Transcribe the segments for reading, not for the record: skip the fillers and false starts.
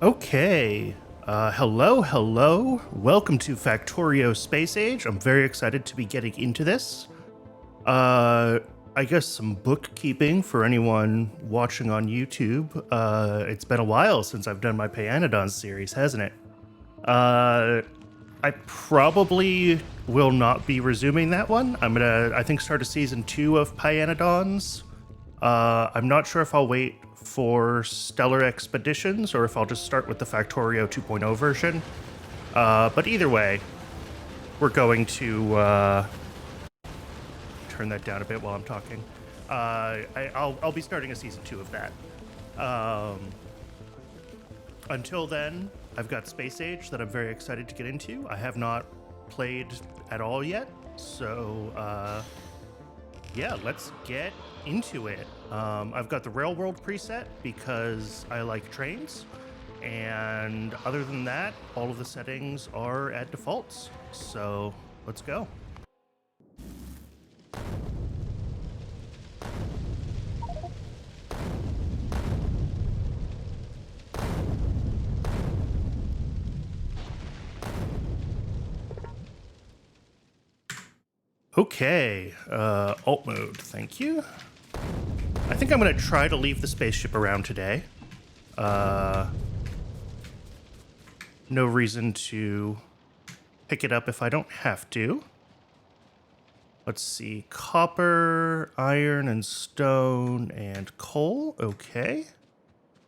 Okay. Hello. Welcome to Factorio Space Age. I'm very excited to be getting into this. Uh, I guess some bookkeeping for anyone watching on YouTube. It's been a while since I've done my Pyanodon series, hasn't it? I probably will not be resuming that one. I think, start a season 2 of Pyanodons. I'm not sure if I'll wait for Stellar Expeditions or if I'll just start with the Factorio 2.0 version. But either way, we're going to turn that down a bit while I'm talking. I'll be starting a season 2 of that. Until then, I've got Space Age that I'm very excited to get into. I have not played at all yet, so yeah, let's get into it. I've got the Railworld preset because I like trains, and other than that, all of the settings are at defaults. So let's go. Okay, alt mode, thank you. I think I'm going to try to leave the spaceship around today. No reason to pick it up if I don't have to. Let's see, copper, iron, and stone, and coal. Okay.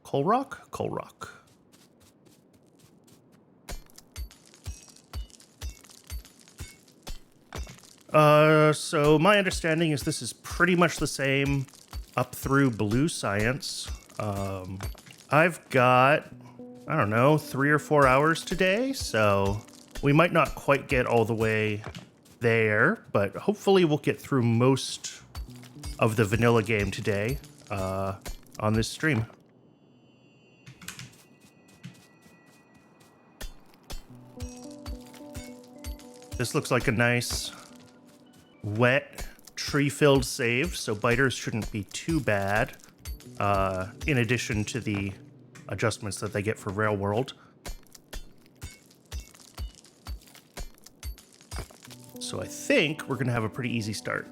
Coal rock? Coal rock. So my understanding is this is pretty much the same up through blue science. I've got, I don't know, 3 or 4 hours today, so we might not quite get all the way there, but hopefully we'll get through most of the vanilla game today on this stream. This looks like a nice wet tree-filled save, so biters shouldn't be too bad, in addition to the adjustments that they get for Railworld. So I think we're going to have a pretty easy start.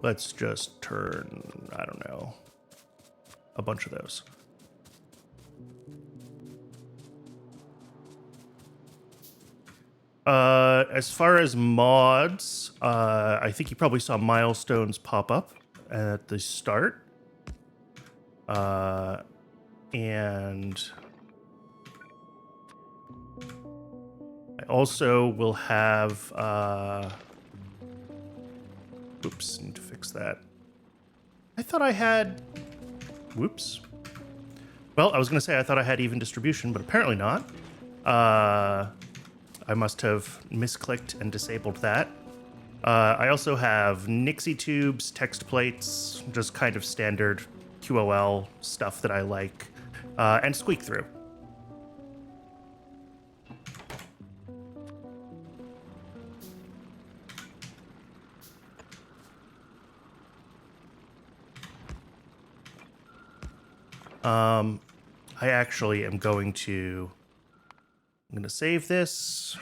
Let's just turn, I don't know, a bunch of those. As far as mods, I think you probably saw milestones pop up at the start. And I also will have, oops, need to fix that. I thought I had, whoops. Well, I was going to say I thought I had even distribution, but apparently not. I must have misclicked and disabled that. I also have Nixie tubes, text plates, just kind of standard QOL stuff that I like, and squeak through. I actually am going to, I'm going to save this.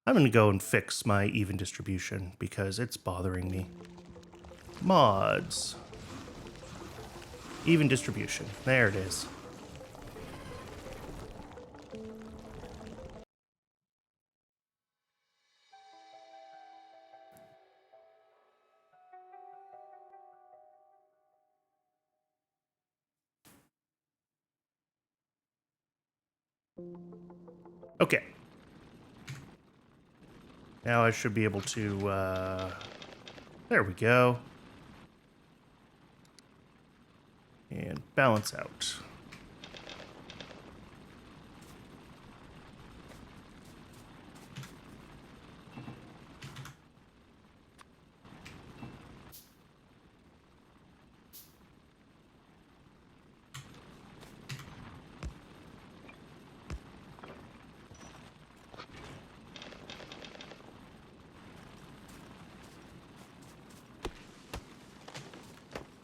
I'm going to go and fix my even distribution because it's bothering me. Mods. Even distribution. There it is. Okay. Now I should be able to, there we go. And balance out.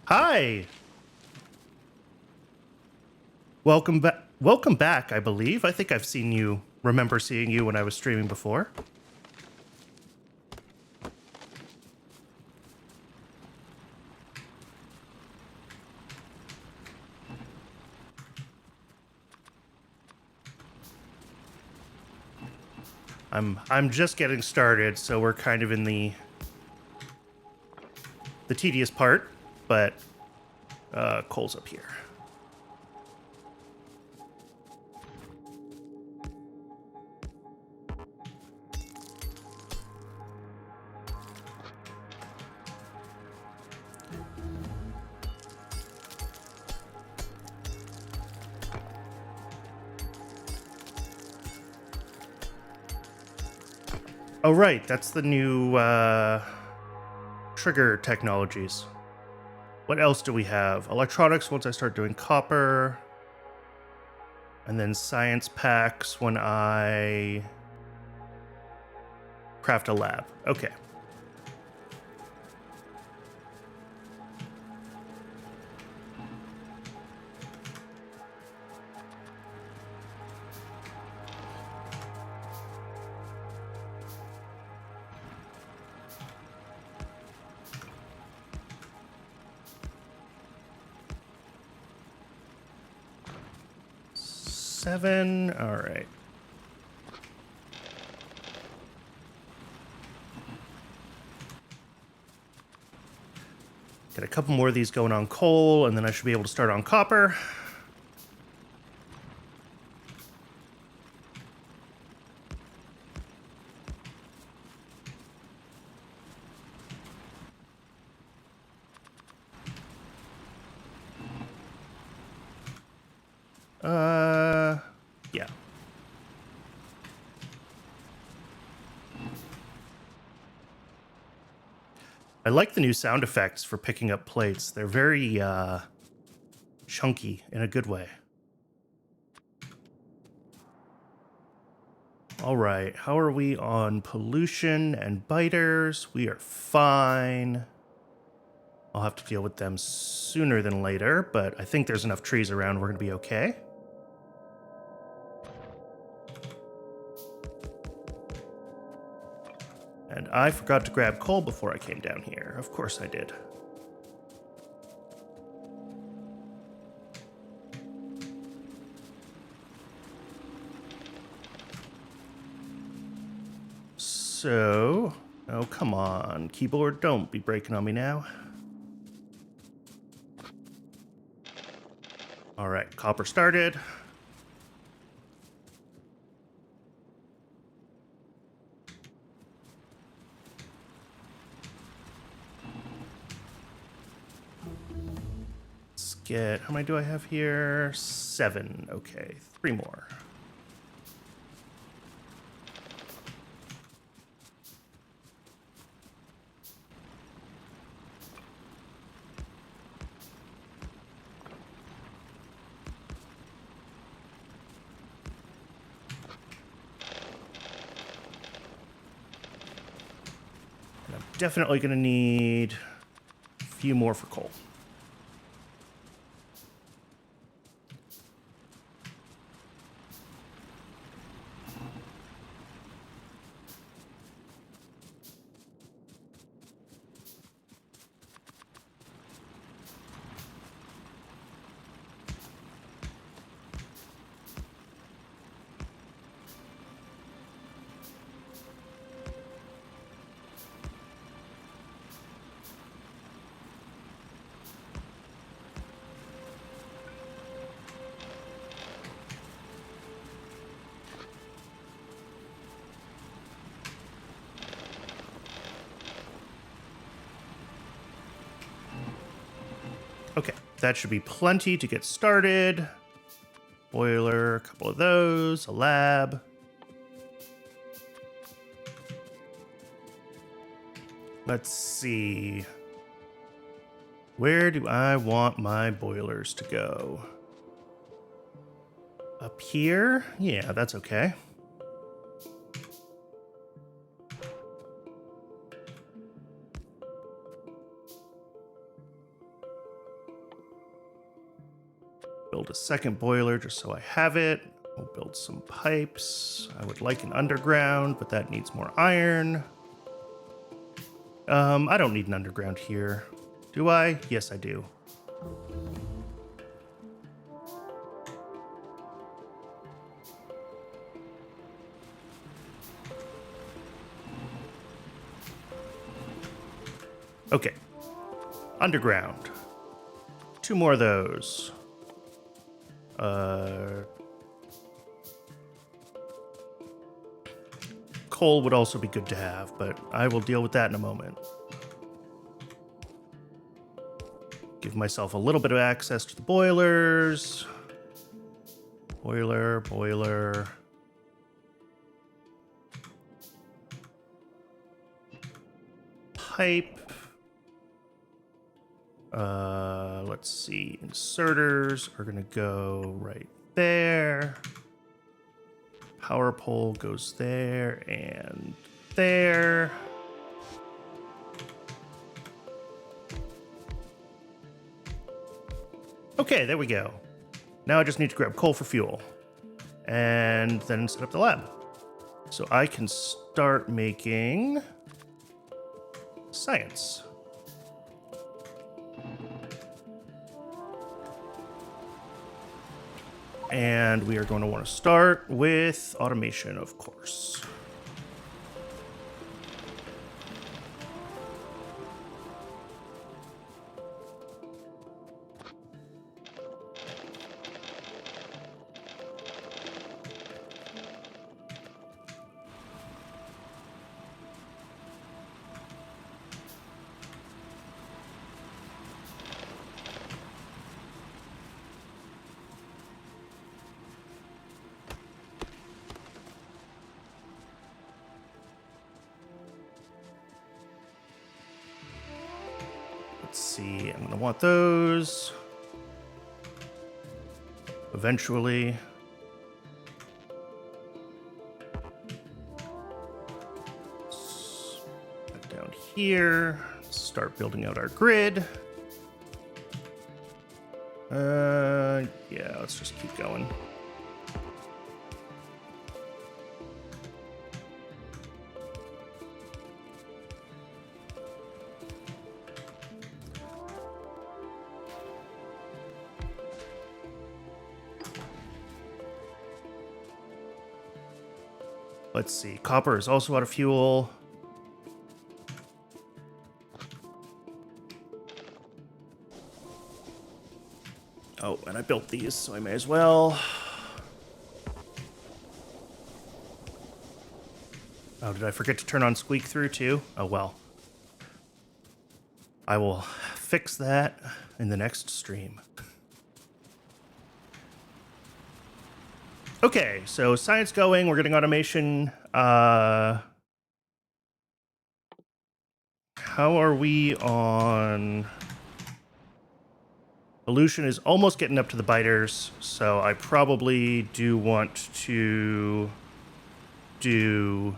Hi! Welcome back. Welcome back, I believe. I think I've seen you, remember seeing you when I was streaming before. I'm just getting started, so we're kind of in the tedious part, but coal's up here. Oh, right. That's the new trigger technologies. What else do we have? Electronics once I start doing copper. And then science packs when I craft a lab. Okay. Seven. All right. Get a couple more of these going on coal, and then I should be able to start on copper. Yeah. I like the new sound effects for picking up plates. They're very chunky in a good way. All right, how are we on pollution and biters? We are fine. I'll have to deal with them sooner than later, but I think there's enough trees around we're going to be okay. And I forgot to grab coal before I came down here. Of course I did. So, oh, come on, keyboard, don't be breaking on me now. All right, copper started. Let's get, how many do I have here? 7, okay, 3 more. Definitely going to need a few more for coal. Okay, that should be plenty to get started. Boiler, a couple of those, a lab. Let's see. Where do I want my boilers to go? Up here? Yeah, that's okay. build a second boiler just so I have it. We'll build some pipes. I would like an underground, but that needs more iron. I don't need an underground here. Do I? Yes, I do. Okay. Underground. 2 more of those. Coal would also be good to have, but I will deal with that in a moment. Give myself a little bit of access to the boilers. Boiler. Pipe. Let's see. Inserters are going to go right there. Power pole goes there and there. Okay, there we go. Now I just need to grab coal for fuel and then set up the lab. So I can start making science. And we are going to want to start with automation, of course. Let's see, I'm gonna want those eventually. Back down here, start building out our grid. Yeah, let's just keep going. Let's see, copper is also out of fuel. Oh, and I built these, so I may as well. Oh, did I forget to turn on squeak through too? Oh, well. I will fix that in the next stream. Okay, so science going, we're getting automation. How are we on... Elution is almost getting up to the biters, so I probably do want to do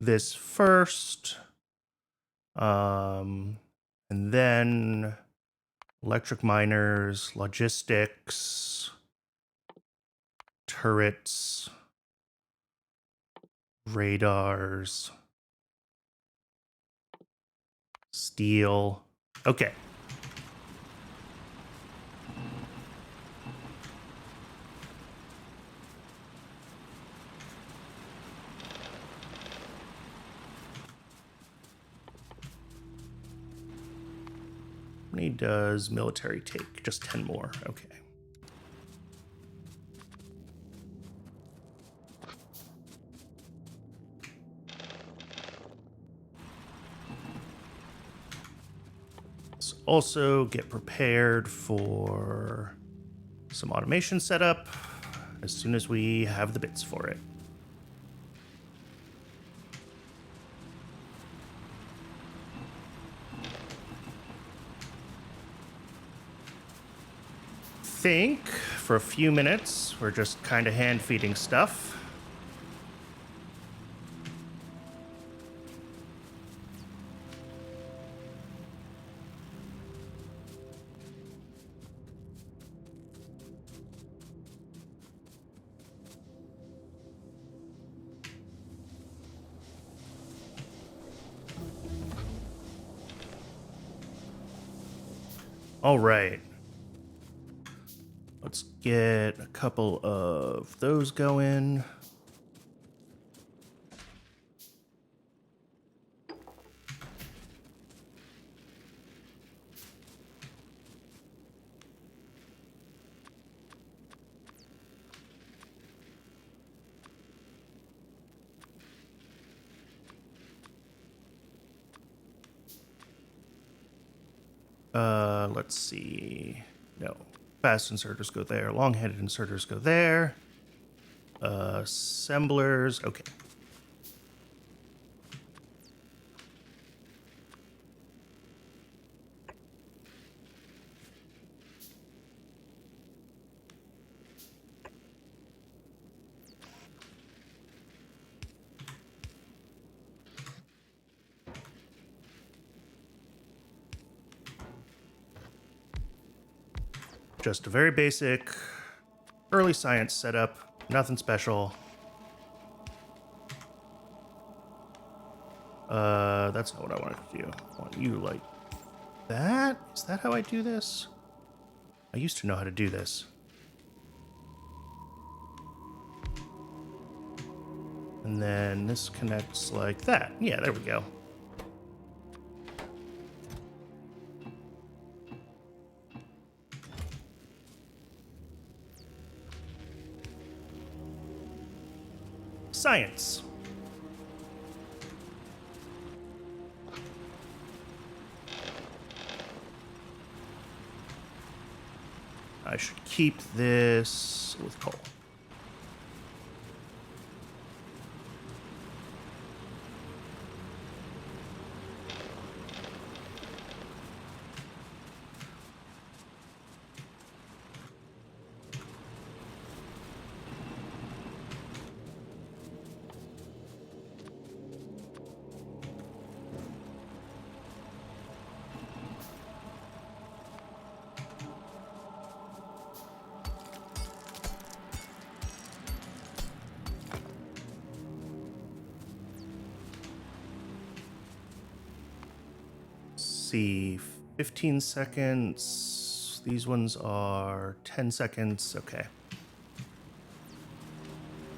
this first. And then electric miners, logistics, turrets, radars, steel. Okay. How many does military take? Just 10 more. Okay. Let's also get prepared for some automation setup as soon as we have the bits for it. Think for a few minutes we're just kind of hand feeding stuff. All right. Let's get a couple of those going. Let's see. No. Fast inserters go there. Long-headed inserters go there. Assemblers. Okay. Just a very basic early science setup. Nothing special. That's not what I wanted to do. I want you like that. Is that how I do this? I used to know how to do this. And then this connects like that. Yeah, there we go. Science. I should keep this with coal. See, 15 seconds. These ones are 10 seconds. Okay.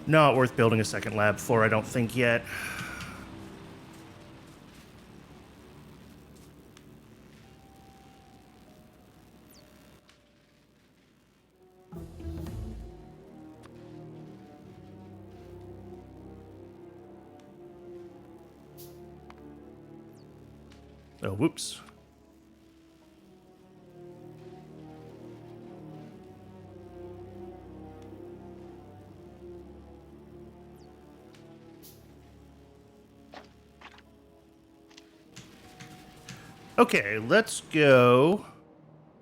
Not worth building a second lab for, I don't think yet. Oh, whoops. Okay, let's go.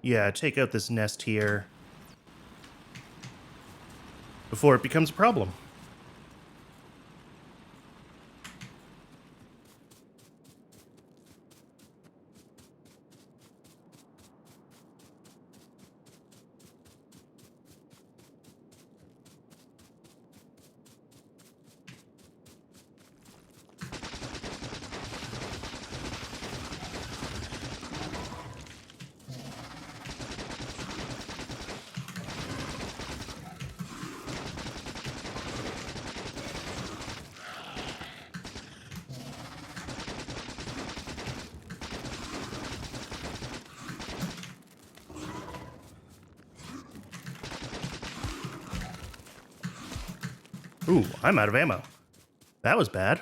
Yeah, take out this nest here before it becomes a problem. Ooh, I'm out of ammo. That was bad.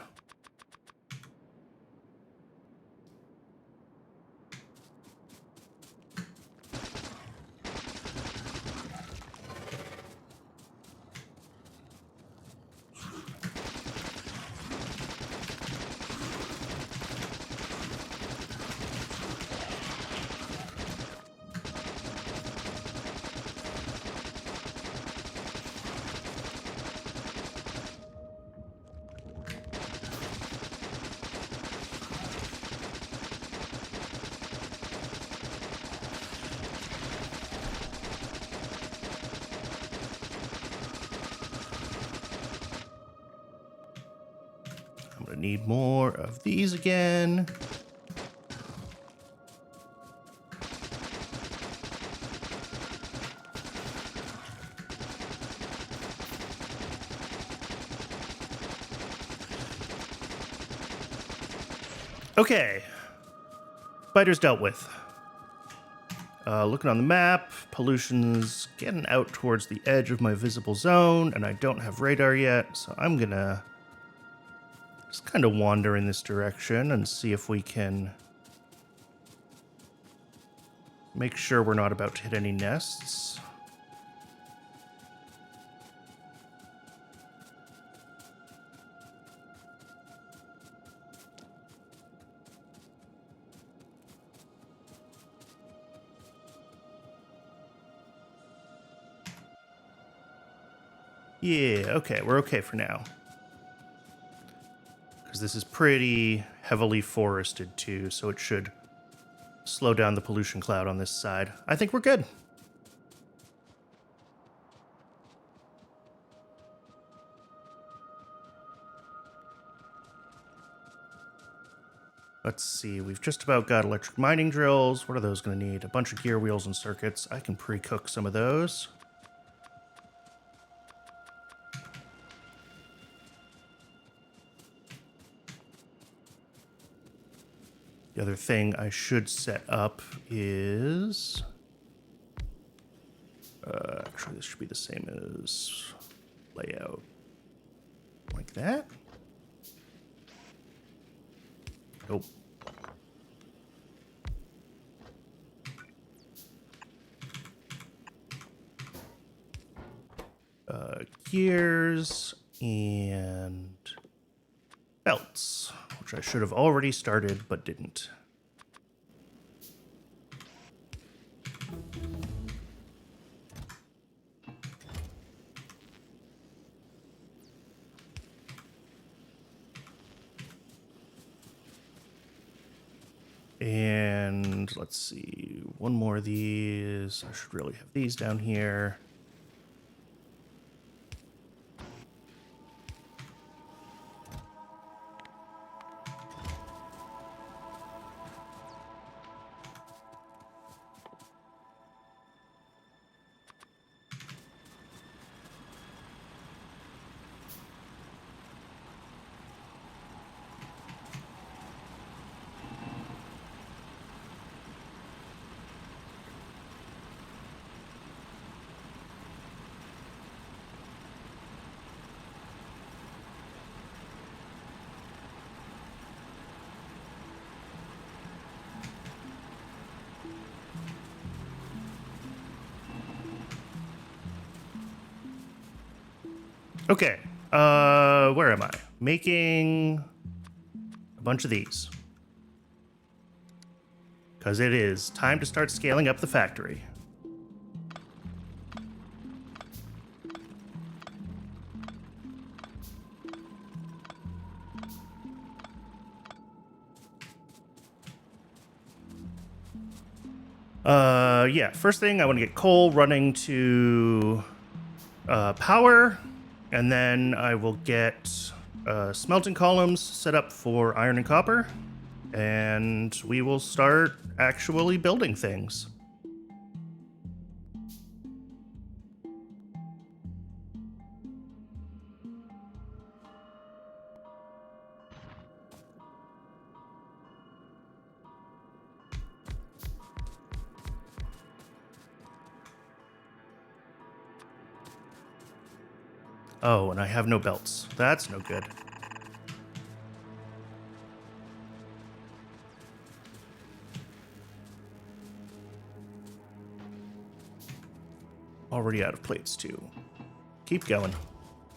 I'm gonna need more of these again. Okay. Spiders dealt with. Looking on the map, pollution's getting out towards the edge of my visible zone, and I don't have radar yet, so I'm gonna just kind of wander in this direction and see if we can make sure we're not about to hit any nests. Yeah, okay, we're okay for now. Because this is pretty heavily forested too, so it should slow down the pollution cloud on this side. I think we're good. Let's see, we've just about got electric mining drills. What are those going to need? A bunch of gear wheels and circuits. I can pre-cook some of those. The other thing I should set up is... actually, this should be the same as layout. Like that. Nope. Gears and belts, which I should have already started but didn't. And let's see, one more of these. I should really have these down here. Okay, where am I? Making a bunch of these. Because it is time to start scaling up the factory. Yeah, first thing, I want to get coal running to power, and then I will get smelting columns set up for iron and copper, and we will start actually building things. Oh, and I have no belts. That's no good. Already out of plates, too. Keep going.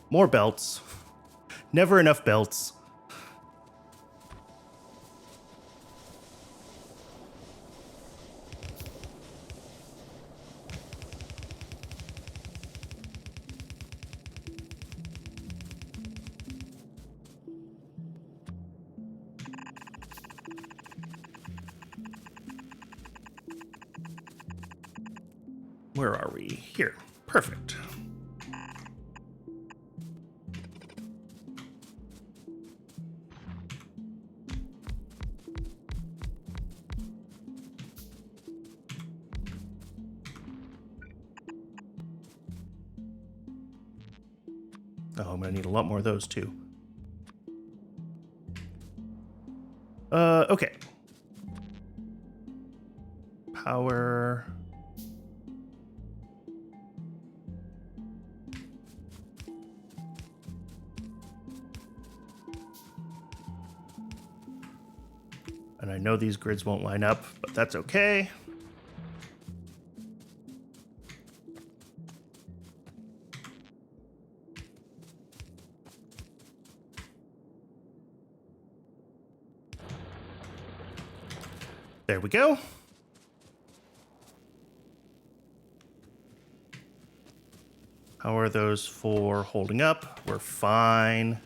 More belts. Never enough belts. Where are we? Here. Perfect. Oh, I'm gonna need a lot more of those too. Okay. Power. And I know these grids won't line up, but that's okay. There we go. How are those for holding up? We're fine.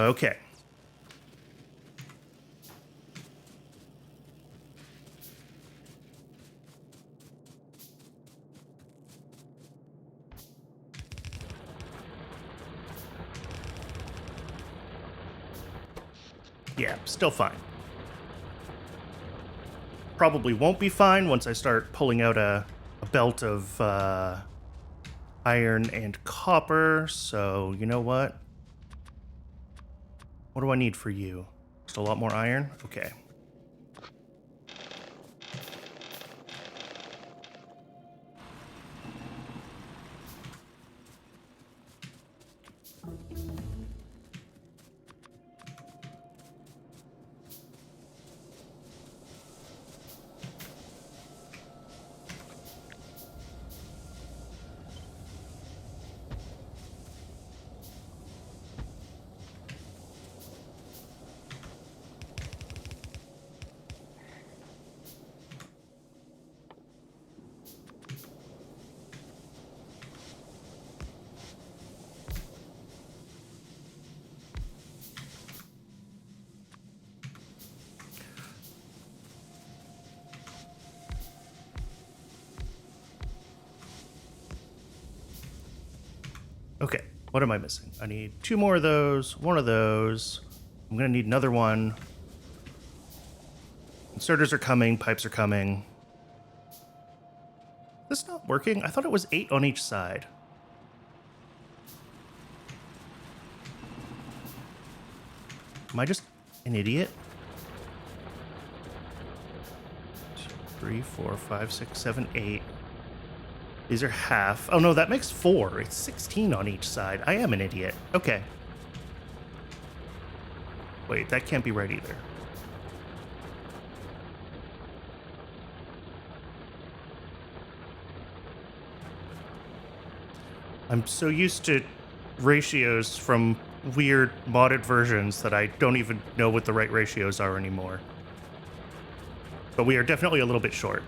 Okay. Yeah, still fine. Probably won't be fine once I start pulling out a belt of iron and copper. So, you know what? What do I need for you? Just a lot more iron? Okay. Okay, what am I missing? I need 2 more of those, 1 of those. I'm gonna need another one. Inserters are coming, pipes are coming. This is not working? I thought it was 8 on each side. Am I just an idiot? 2, 3, 4, 5, 6, 7, 8. These are half. Oh no, that makes 4. It's 16 on each side. I am an idiot. Okay. Wait, that can't be right either. I'm so used to ratios from weird modded versions that I don't even know what the right ratios are anymore. But we are definitely a little bit short.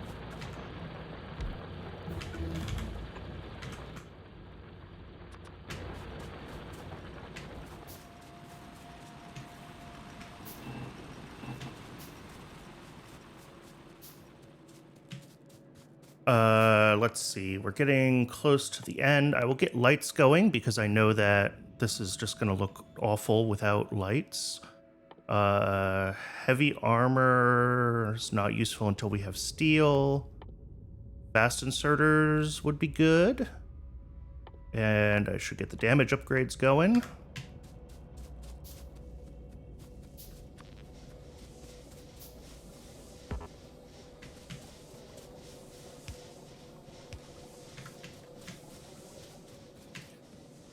Let's see. We're getting close to the end. I will get lights going because I know that this is just going to look awful without lights. Heavy armor is not useful until we have steel. Fast inserters would be good. And I should get the damage upgrades going.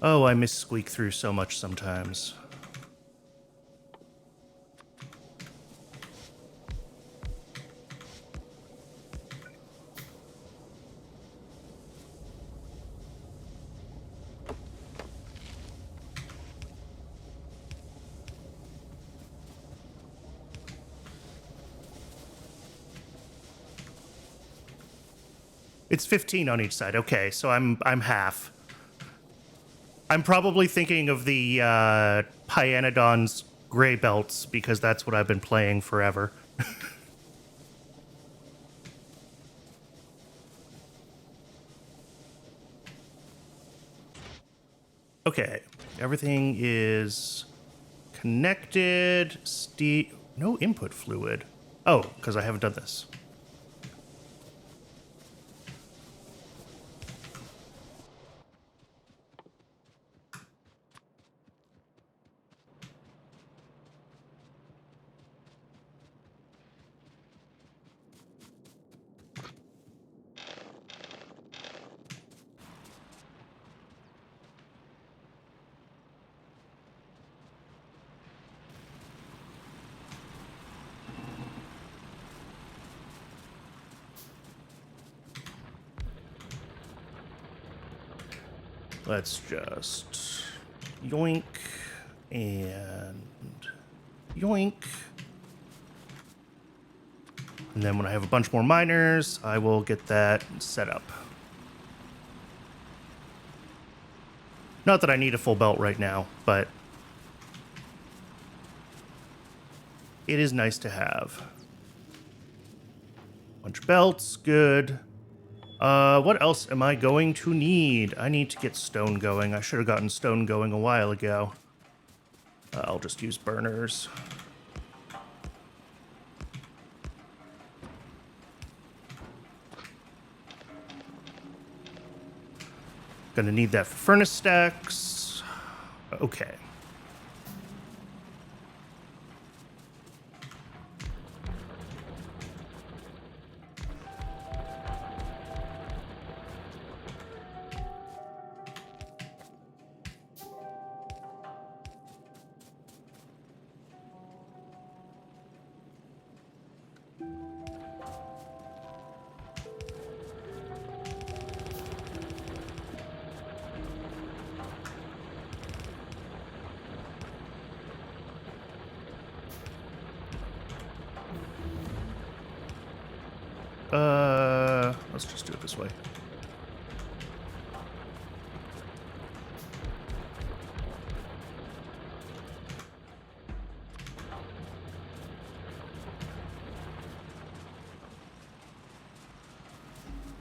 Oh, I miss squeak through so much sometimes. It's 15 on each side. Okay, so I'm half. I'm probably thinking of the Pyanodon's gray belts because that's what I've been playing forever. Okay, everything is connected. No input fluid. Oh, because I haven't done this. Let's just yoink and yoink. And then when I have a bunch more miners, I will get that set up. Not that I need a full belt right now, but it is nice to have. Bunch of belts, good. What else am I going to need? I need to get stone going. I should have gotten stone going a while ago. I'll just use burners. Gonna need that for furnace stacks. Okay. Let's just do it this way.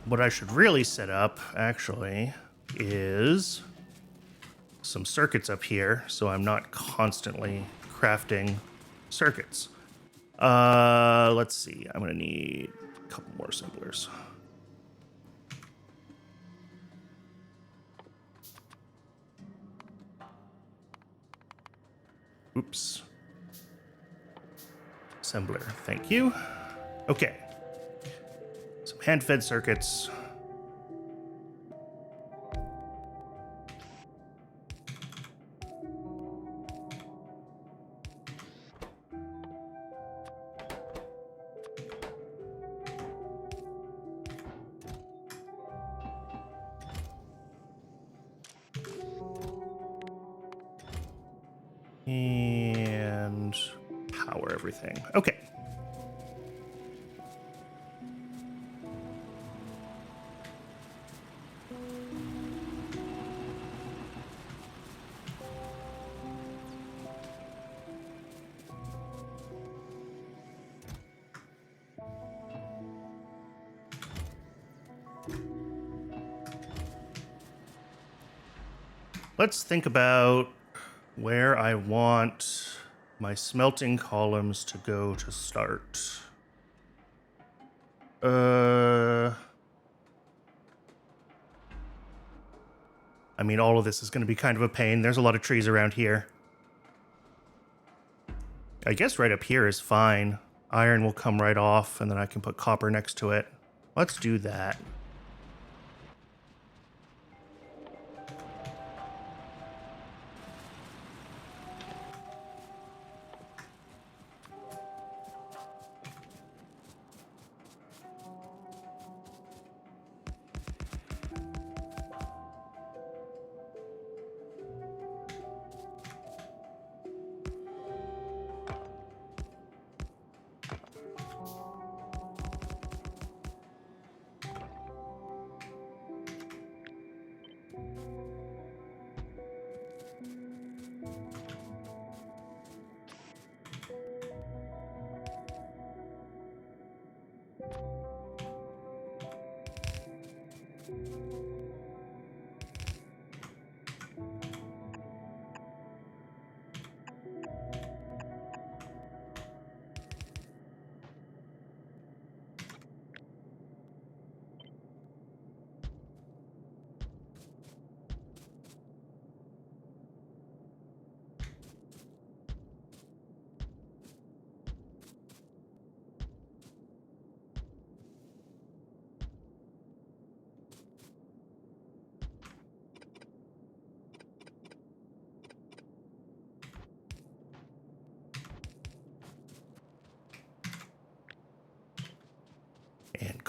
What I should really set up, actually, is some circuits up here, so I'm not constantly crafting circuits. Let's see. I'm gonna need a couple more assemblers. Oops. Assembler, thank you. Okay. Some hand-fed circuits. And power everything. Okay. Let's think about where I want my smelting columns to go to start. I mean, all of this is going to be kind of a pain. There's a lot of trees around here. I guess right up here is fine. Iron will come right off, and then I can put copper next to it. Let's do that.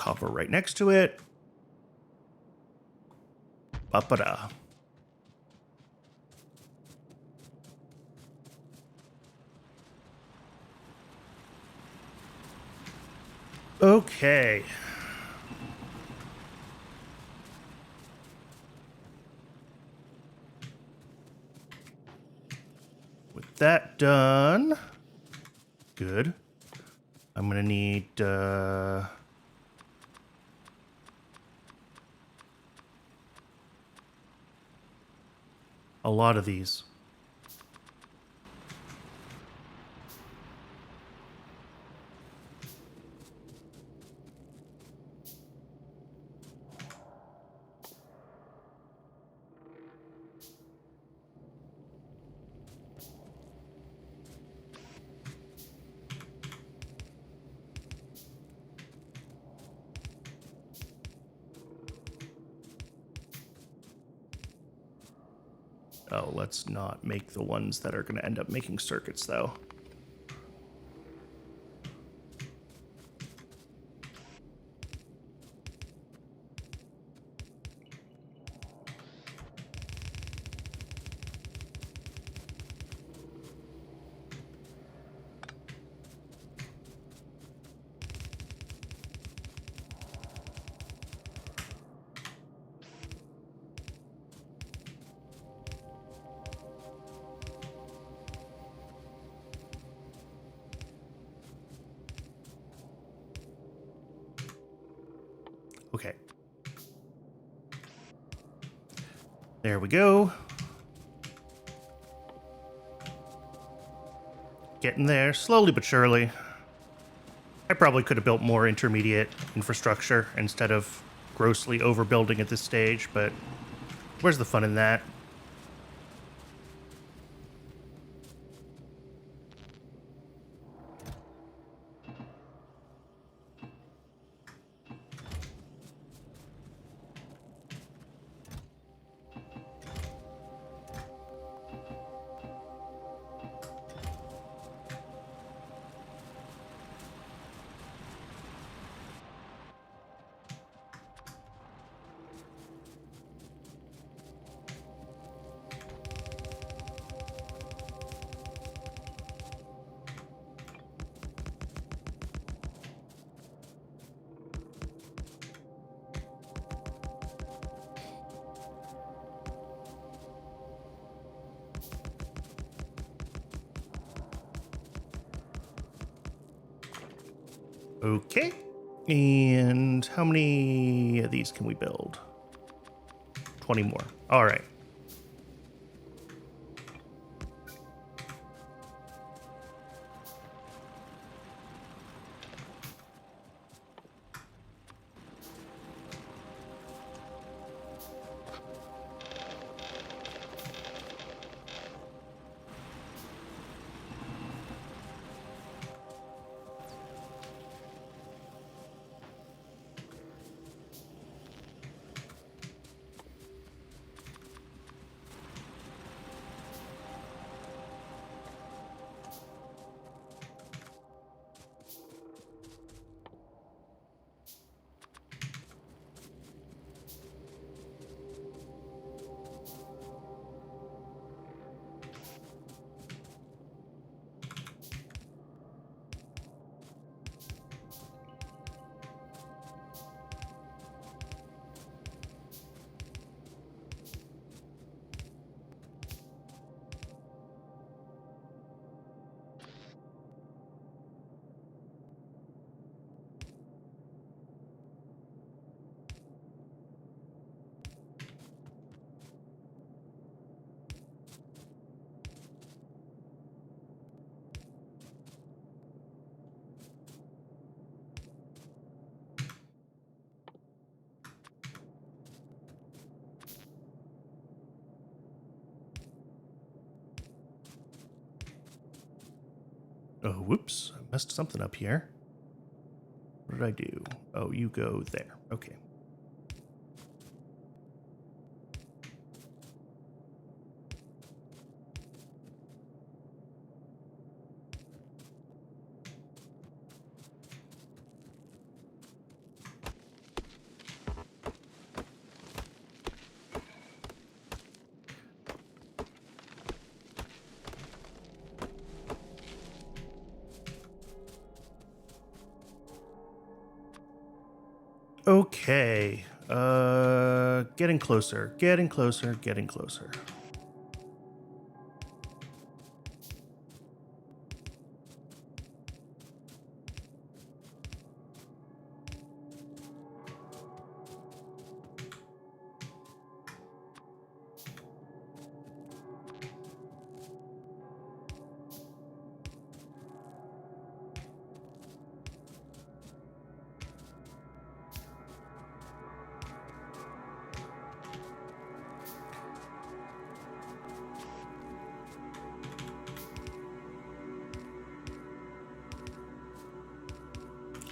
copper right next to it. Ba-ba-da. Okay. With that done, good. I'm gonna need a lot of these. Oh, let's not make the ones that are going to end up making circuits, though. Okay. There we go. Getting there, slowly but surely. I probably could have built more intermediate infrastructure instead of grossly overbuilding at this stage, but where's the fun in that? Okay. And how many of these can we build? 20 more. All right. Oh, whoops. I messed something up here. What did I do? Oh, you go there. Okay. Okay. Getting closer, getting closer, getting closer.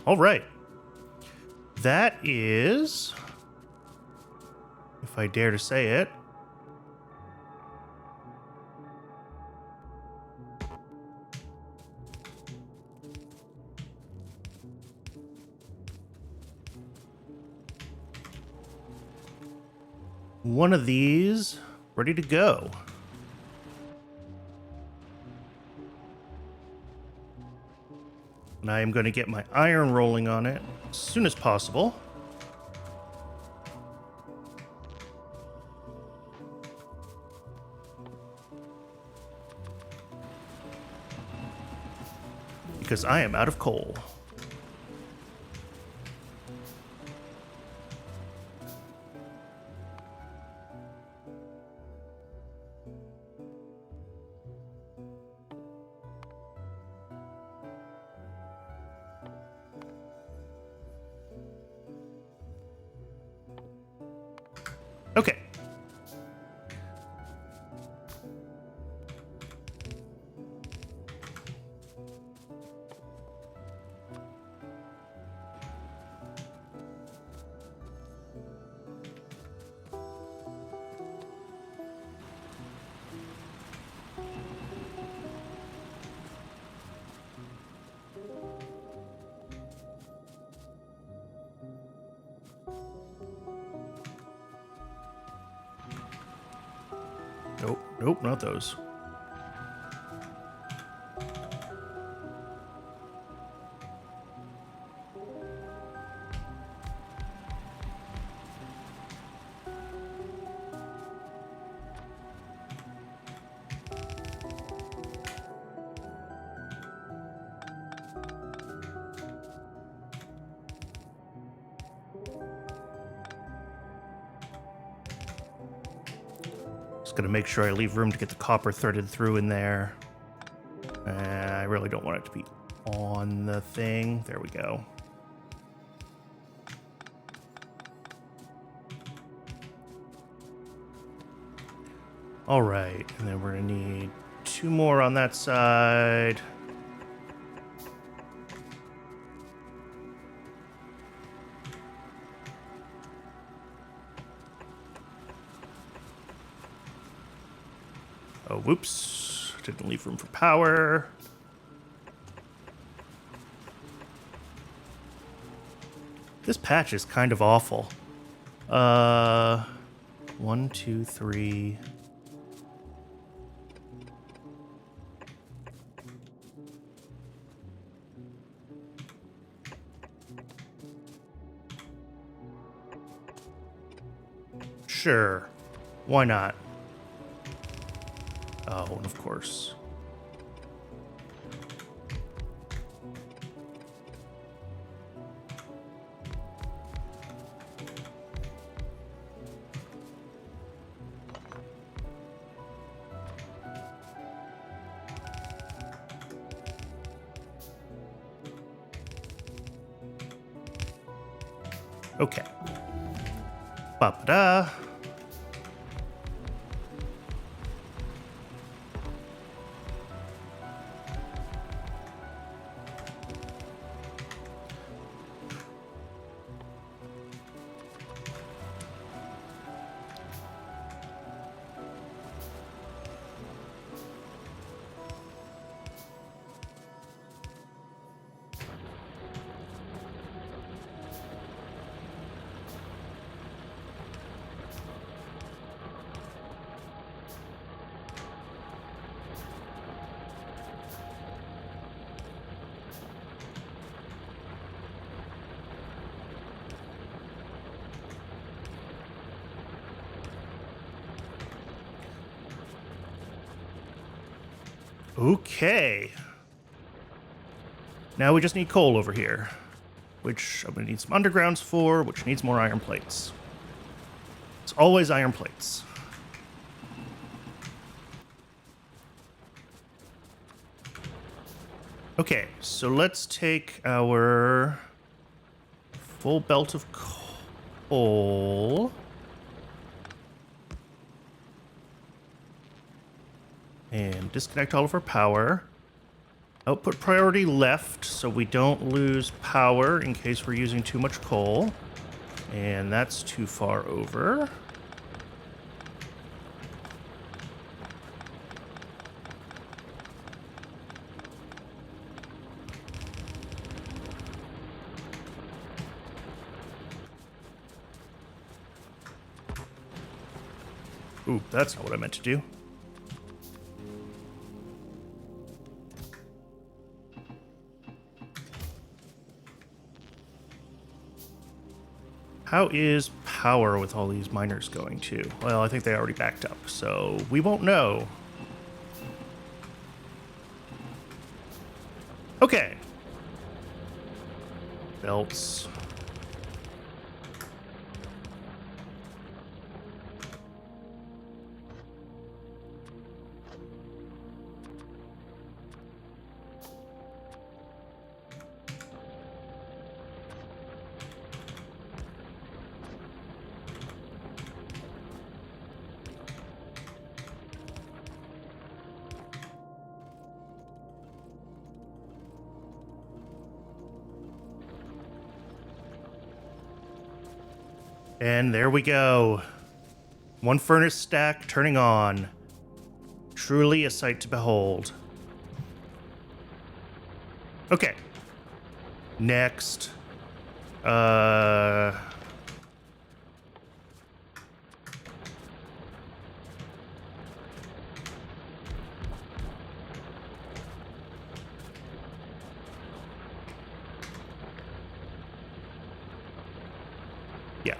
All right. That is, if I dare to say it, one of these ready to go. And I am going to get my iron rolling on it as soon as possible. Because I am out of coal. Okay. Nope, nope, not those. Just gonna make sure I leave room to get the copper threaded through in there. I really don't want it to be on the thing. There we go. All right, and then we're gonna need 2 more on that side. Oh, whoops. Didn't leave room for power. This patch is kind of awful. 1, 2, 3. Sure. Why not? Oh, and of course. Okay. Ba-ba-da. Okay. Now we just need coal over here, which I'm going to need some undergrounds for, which needs more iron plates. It's always iron plates. Okay, so let's take our full belt of coal. And disconnect all of our power. Output priority left, so we don't lose power in case we're using too much coal. And that's too far over. Ooh, that's not what I meant to do. How is power with all these miners going to? Well, I think they already backed up, so we won't know. Okay. Belts. And there we go. One furnace stack turning on. Truly a sight to behold. Okay. Next. Yeah.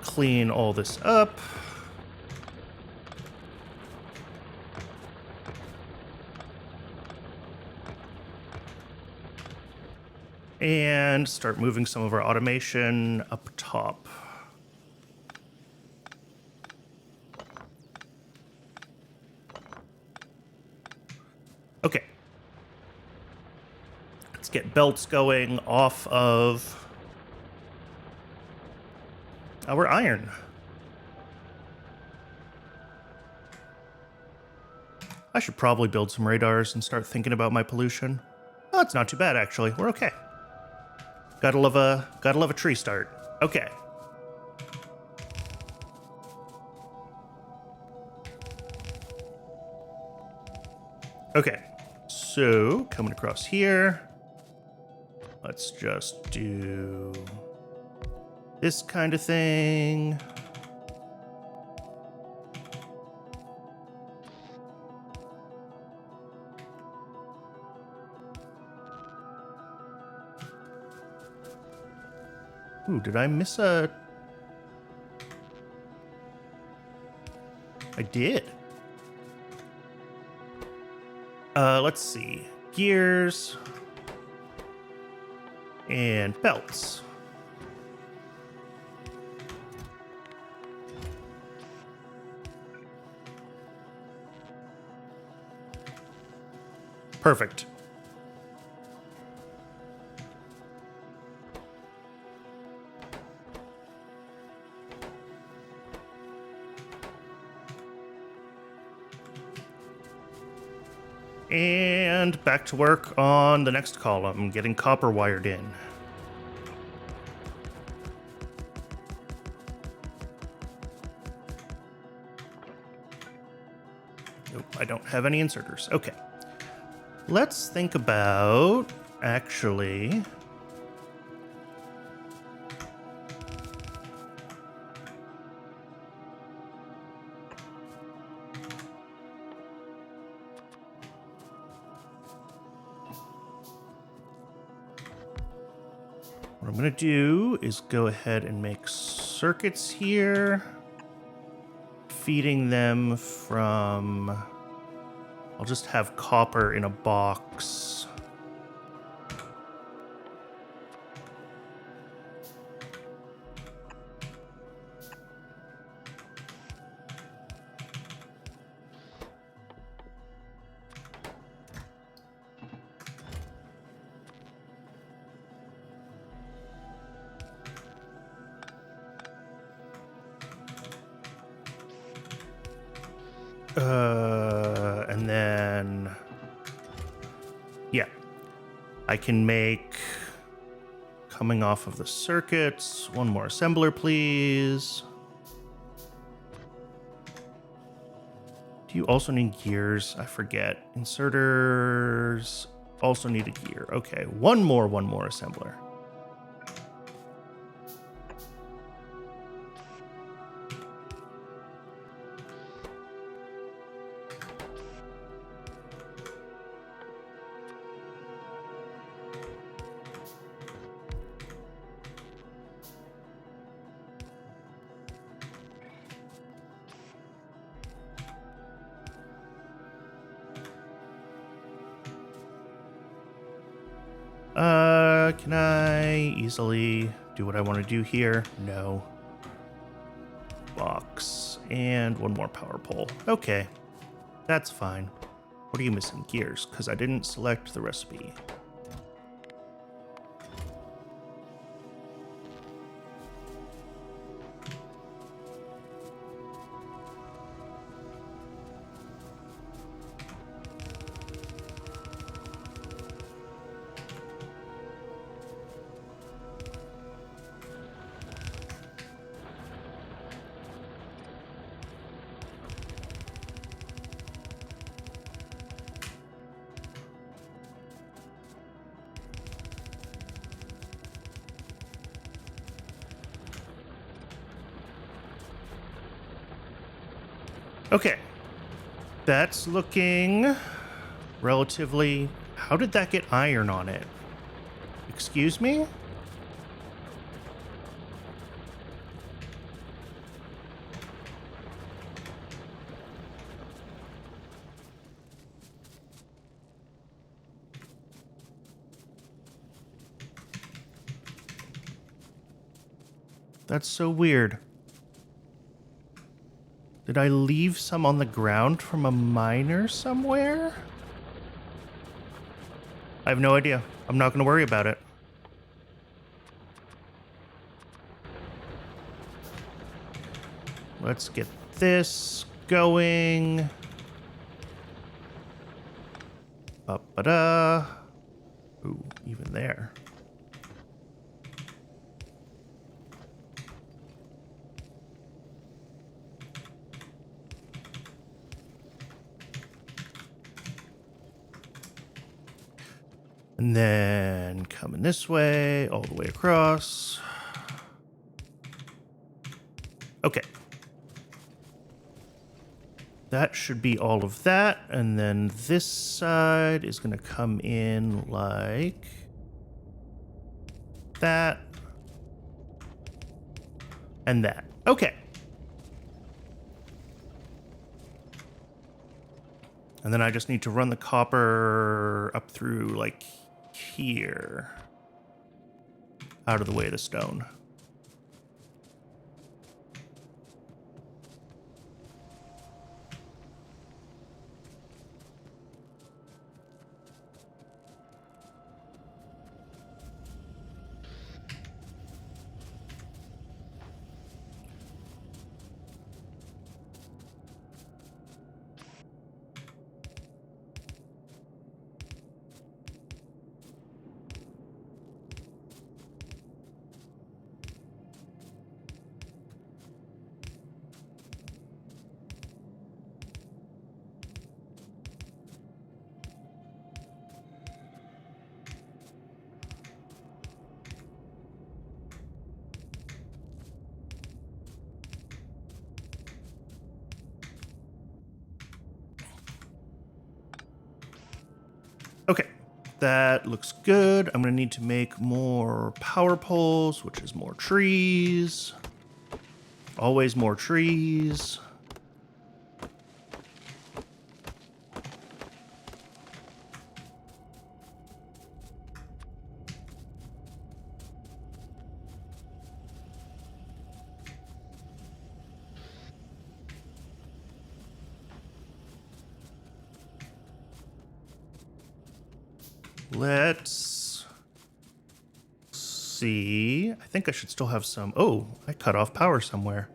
Clean all this up. And start moving some of our automation up top. Okay. Let's get belts going off of our iron. I should probably build some radars and start thinking about my pollution. Oh, it's not too bad, actually. We're okay. Gotta love a tree start. Okay. Okay. So, coming across here. Let's just do this kind of thing. Ooh, did I miss a... I did. Let's see. Gears. And belts. Perfect. And back to work on the next column, getting copper wired in. Nope, I don't have any inserters. Okay. Let's think about, actually... What I'm going to do is go ahead and make circuits here, feeding them from... I'll just have copper in a box. And then, yeah, I can make, coming off of the circuits, one more assembler, please. Do you also need gears? I forget. Inserters also need a gear. Okay, one more assembler. Can I easily do what I want to do here? No. Box. And one more power pole. Okay. That's fine. What are you missing? Gears, because I didn't select the recipe. Okay. That's looking relatively... How did that get iron on it? Excuse me? That's so weird. Did I leave some on the ground from a miner somewhere? I have no idea. I'm not going to worry about it. Let's get this going. Ba-ba-da. Ooh, even there. And then coming this way, all the way across. Okay. That should be all of that. And then this side is going to come in like that. And that. Okay. And then I just need to run the copper up through like here. Out of the way of the stone. That looks good. I'm going to need to make more power poles, which is more trees. Always more trees. Let's see. I think I should still have some. Oh, I cut off power somewhere.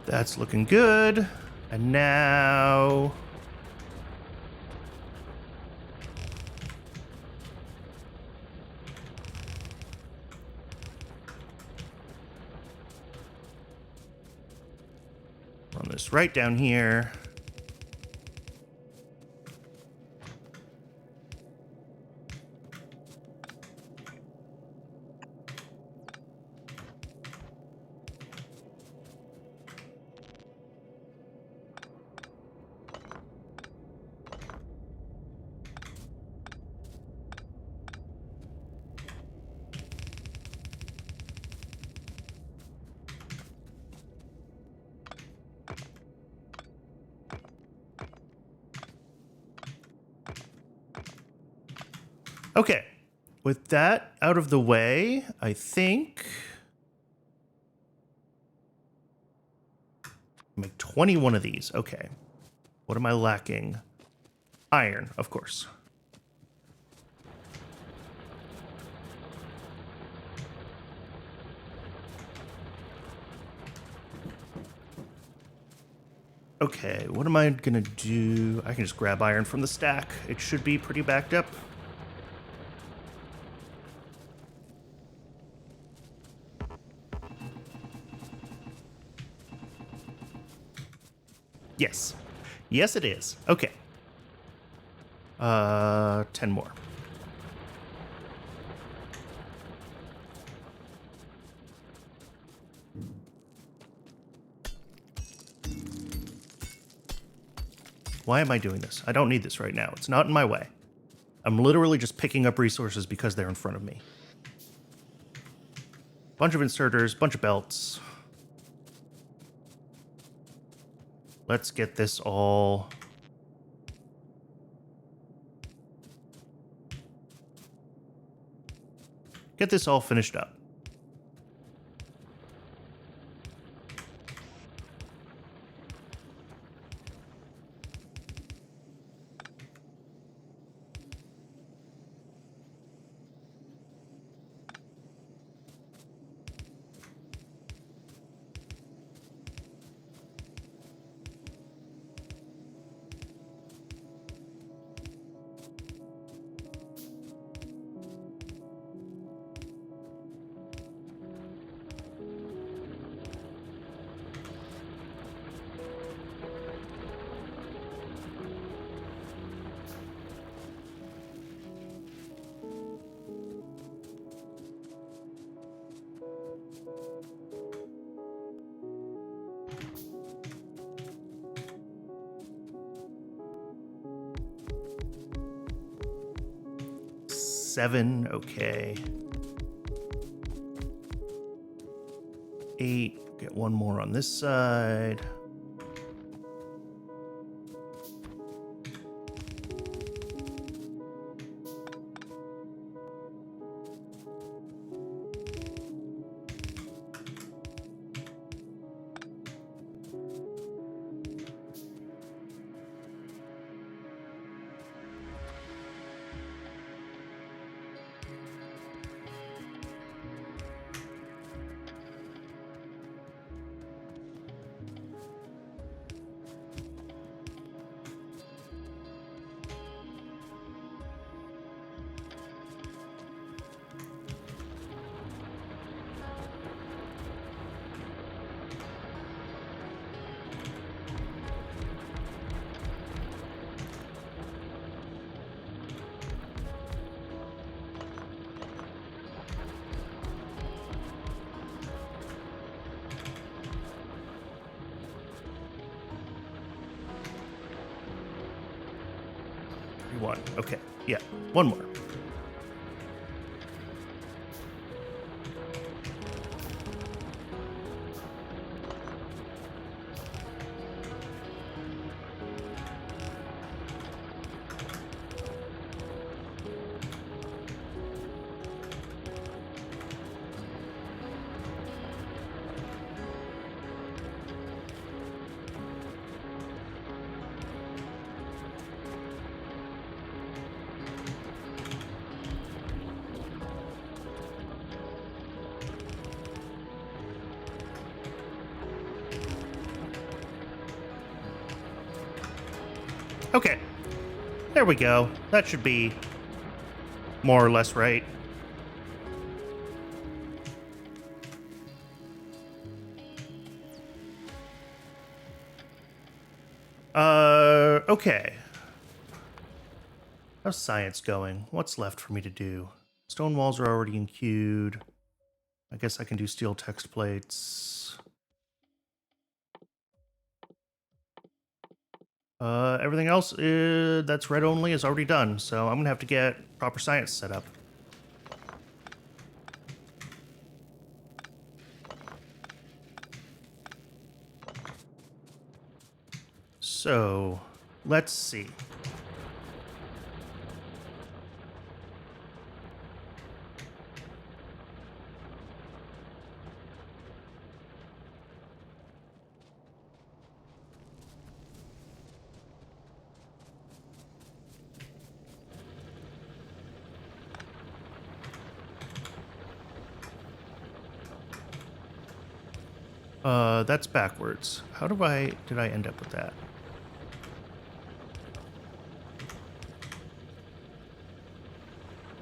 That's looking good. And now... run this right down here. Okay, with that out of the way, I think... make 21 of these. Okay. What am I lacking? Iron, of course. Okay, what am I gonna do? I can just grab iron from the stack. It should be pretty backed up. Yes. Yes, it is. Okay. 10 more. Why am I doing this? I don't need this right now. It's not in my way. I'm literally just picking up resources because they're in front of me. Bunch of inserters, bunch of belts. Let's get this all... get this all finished up. Seven, okay. 8, get one more on this side. 31. Okay, yeah, one more. Okay, there we go. That should be more or less right. Okay. How's science going? What's left for me to do? Stone walls are already enqueued. I guess I can do steel text plates. Everything else that's red only is already done, so I'm gonna have to get proper science set up. So, let's see. That's backwards. How did I end up with that?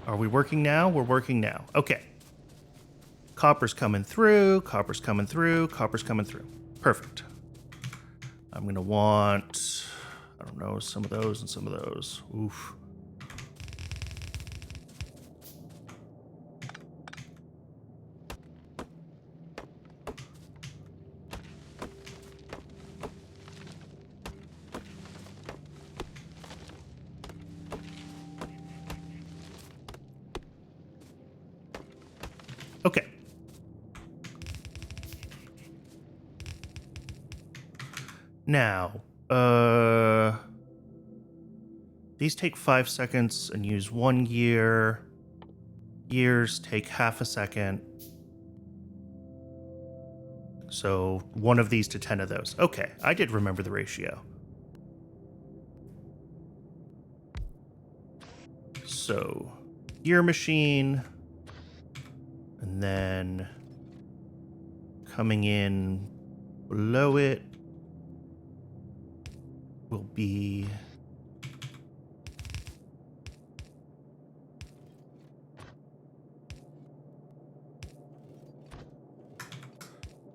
Are we working now? We're working now. Okay. Copper's coming through, copper's coming through, copper's coming through. Perfect. I'm going to want, I don't know, some of those and some of those. Oof. Okay. Now, these take 5 seconds and use 1 year. Years take half a second. So 1 of these to 10 of those. Okay, I did remember the ratio. So, year machine, and then coming in below it will be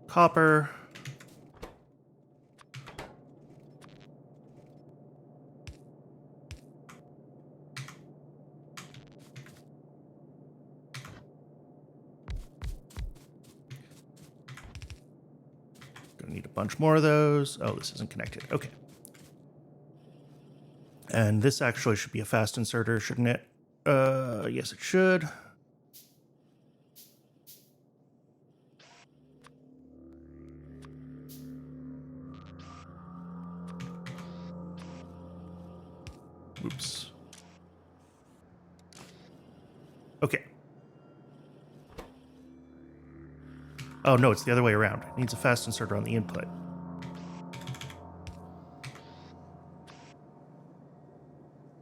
copper. Gonna need a bunch more of those. Oh, this isn't connected. Okay. And this actually should be a fast inserter, shouldn't it? Yes, it should. Oops. Okay. Oh, no, it's the other way around. It needs a fast inserter on the input.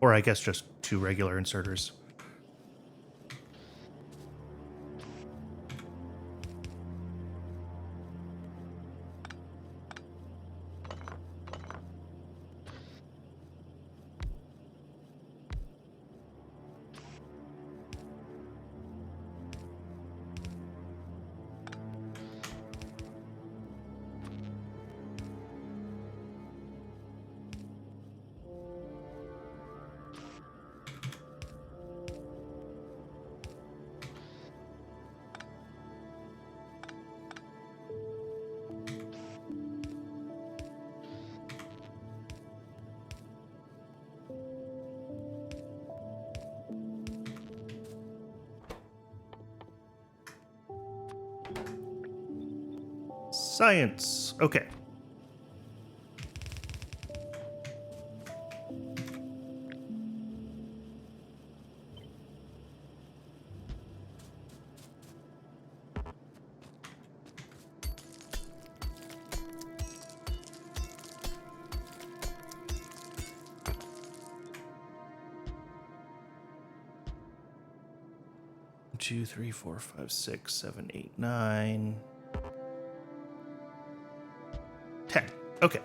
Or I guess just 2 regular inserters. Science. Okay. Two, three, four, five, six, 7, 8, 9, 10. Okay.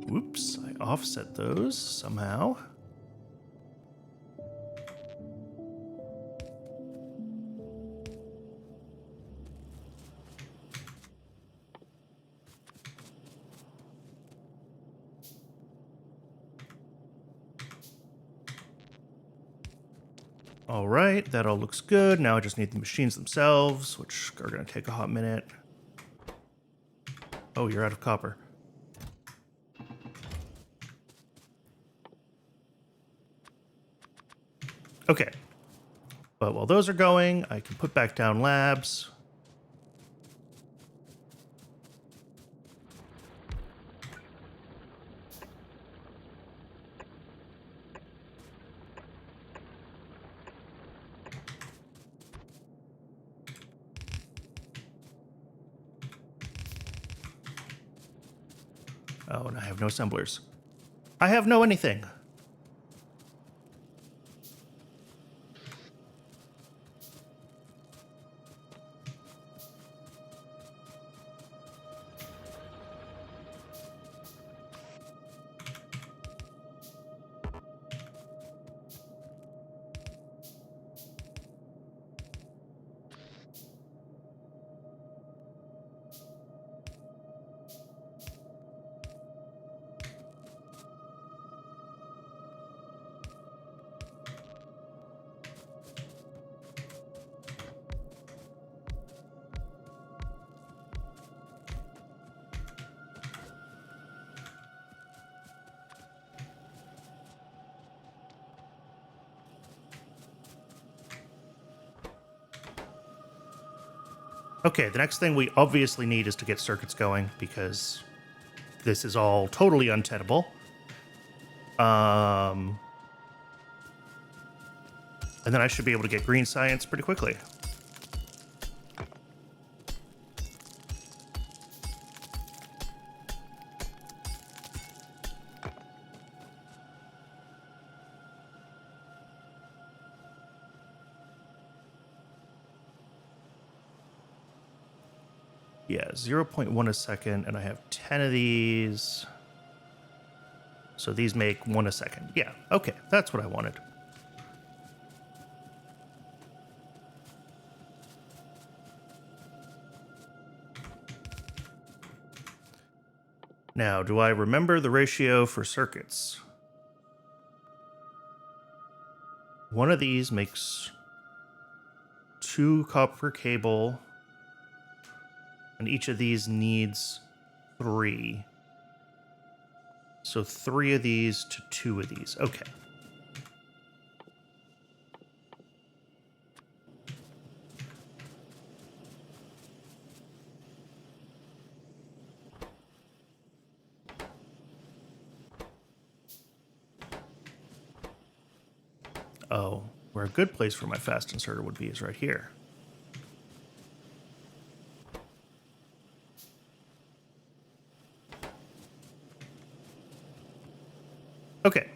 Whoops, I offset those somehow. All right, that all looks good. Now I just need the machines themselves, which are going to take a hot minute. Oh, you're out of copper. Okay. But while those are going, I can put back down labs. Oh, and I have no assemblers. I have no anything. Okay, the next thing we obviously need is to get circuits going because this is all totally untenable. And then I should be able to get green science pretty quickly. Yeah, 0.1 a second, and I have 10 of these. So these make 1 a second. Yeah, okay, that's what I wanted. Now, do I remember the ratio for circuits? One of these makes 2 copper cable, and each of these needs 3. So 3 of these to 2 of these. Okay. Oh, where a good place for my fast inserter would be is right here. Okay.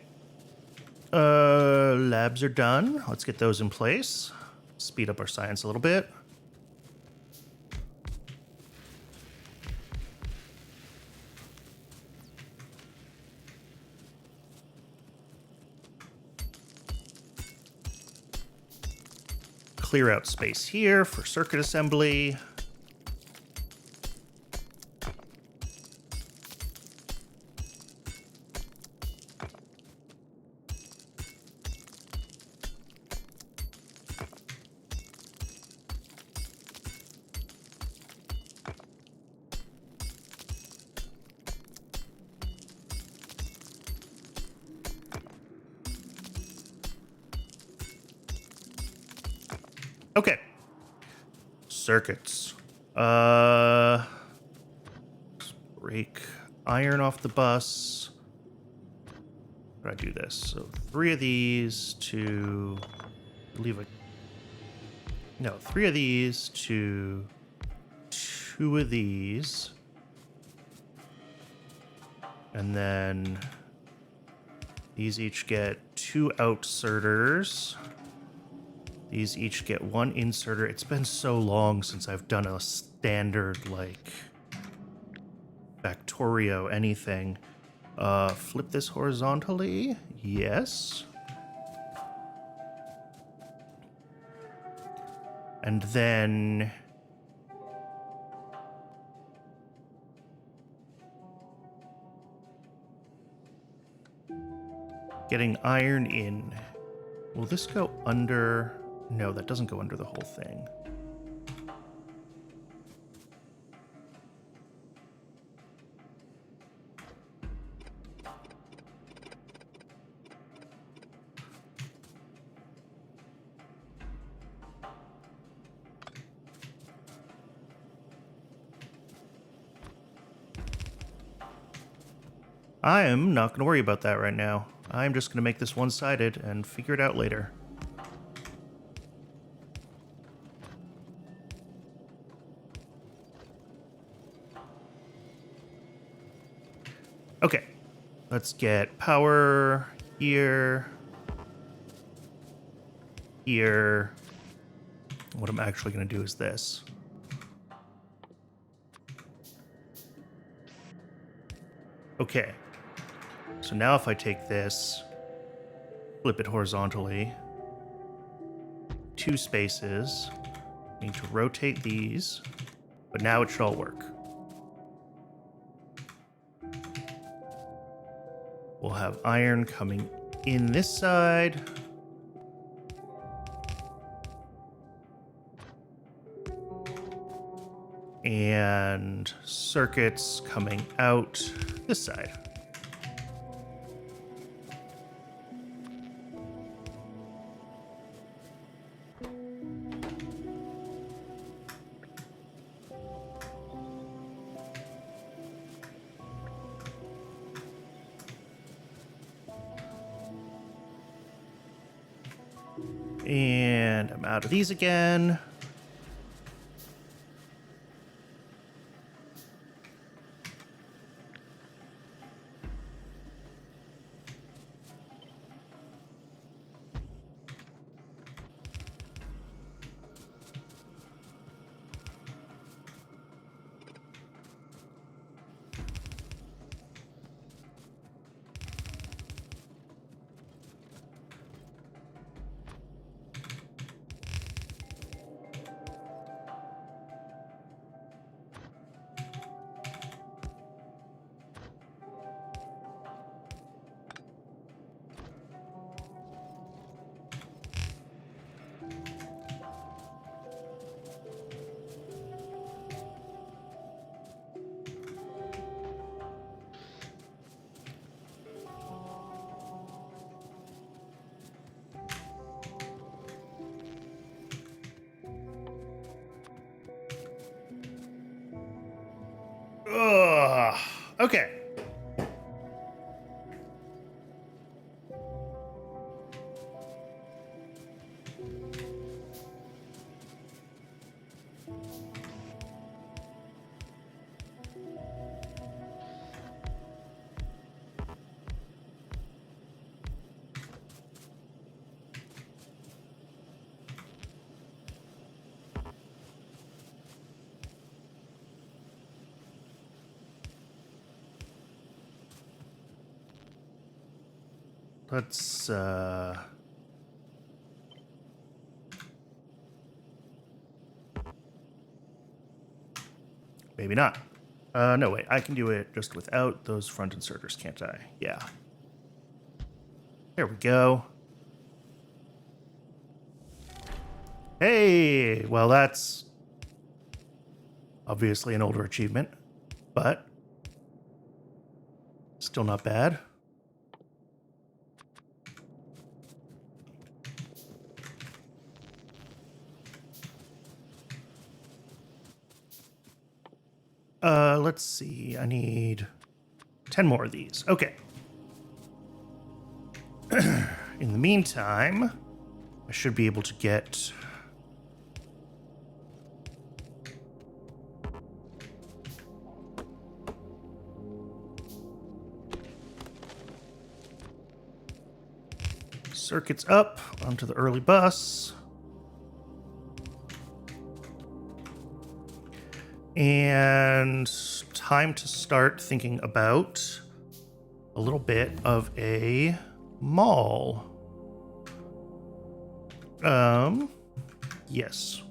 Labs are done. Let's get those in place. Speed up our science a little bit. Clear out space here for circuit assembly. Okay. Circuits. Break iron off the bus. How do I do this? So 3 of these to leave a... No, 3 of these to 2 of these. And then these each get 2 outserters. These each get 1 inserter. It's been so long since I've done a standard, like, Factorio anything. Flip this horizontally. Yes. And then... getting iron in. Will this go under... No, that doesn't go under the whole thing. I am not going to worry about that right now. I'm just going to make this one-sided and figure it out later. Okay, let's get power here, here. What I'm actually going to do is this. Okay, so now if I take this, flip it horizontally, 2 spaces, need to rotate these, but now it should all work. We'll have iron coming in this side. And circuits coming out this side. And I'm out of these again. Ugh. Okay. let's maybe not. No, wait, I can do it just without those front inserters, can't I? Yeah. There we go. Hey, well, that's obviously an older achievement, but still not bad. Let's see. I need 10 more of these. Okay. In the meantime, I should be able to get circuits up onto the early bus. And time to start thinking about a little bit of a mall. Yes.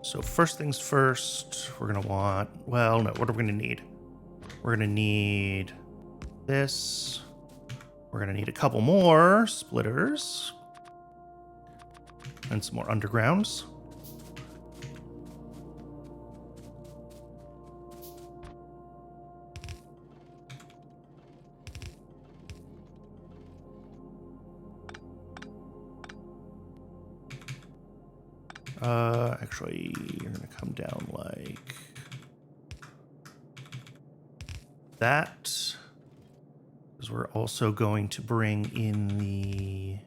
So first things first, we're gonna want, well, no, what are we gonna need? We're gonna need this. We're gonna need a couple more splitters and some more undergrounds. Actually, you're gonna come down like that, because we're also going to bring in the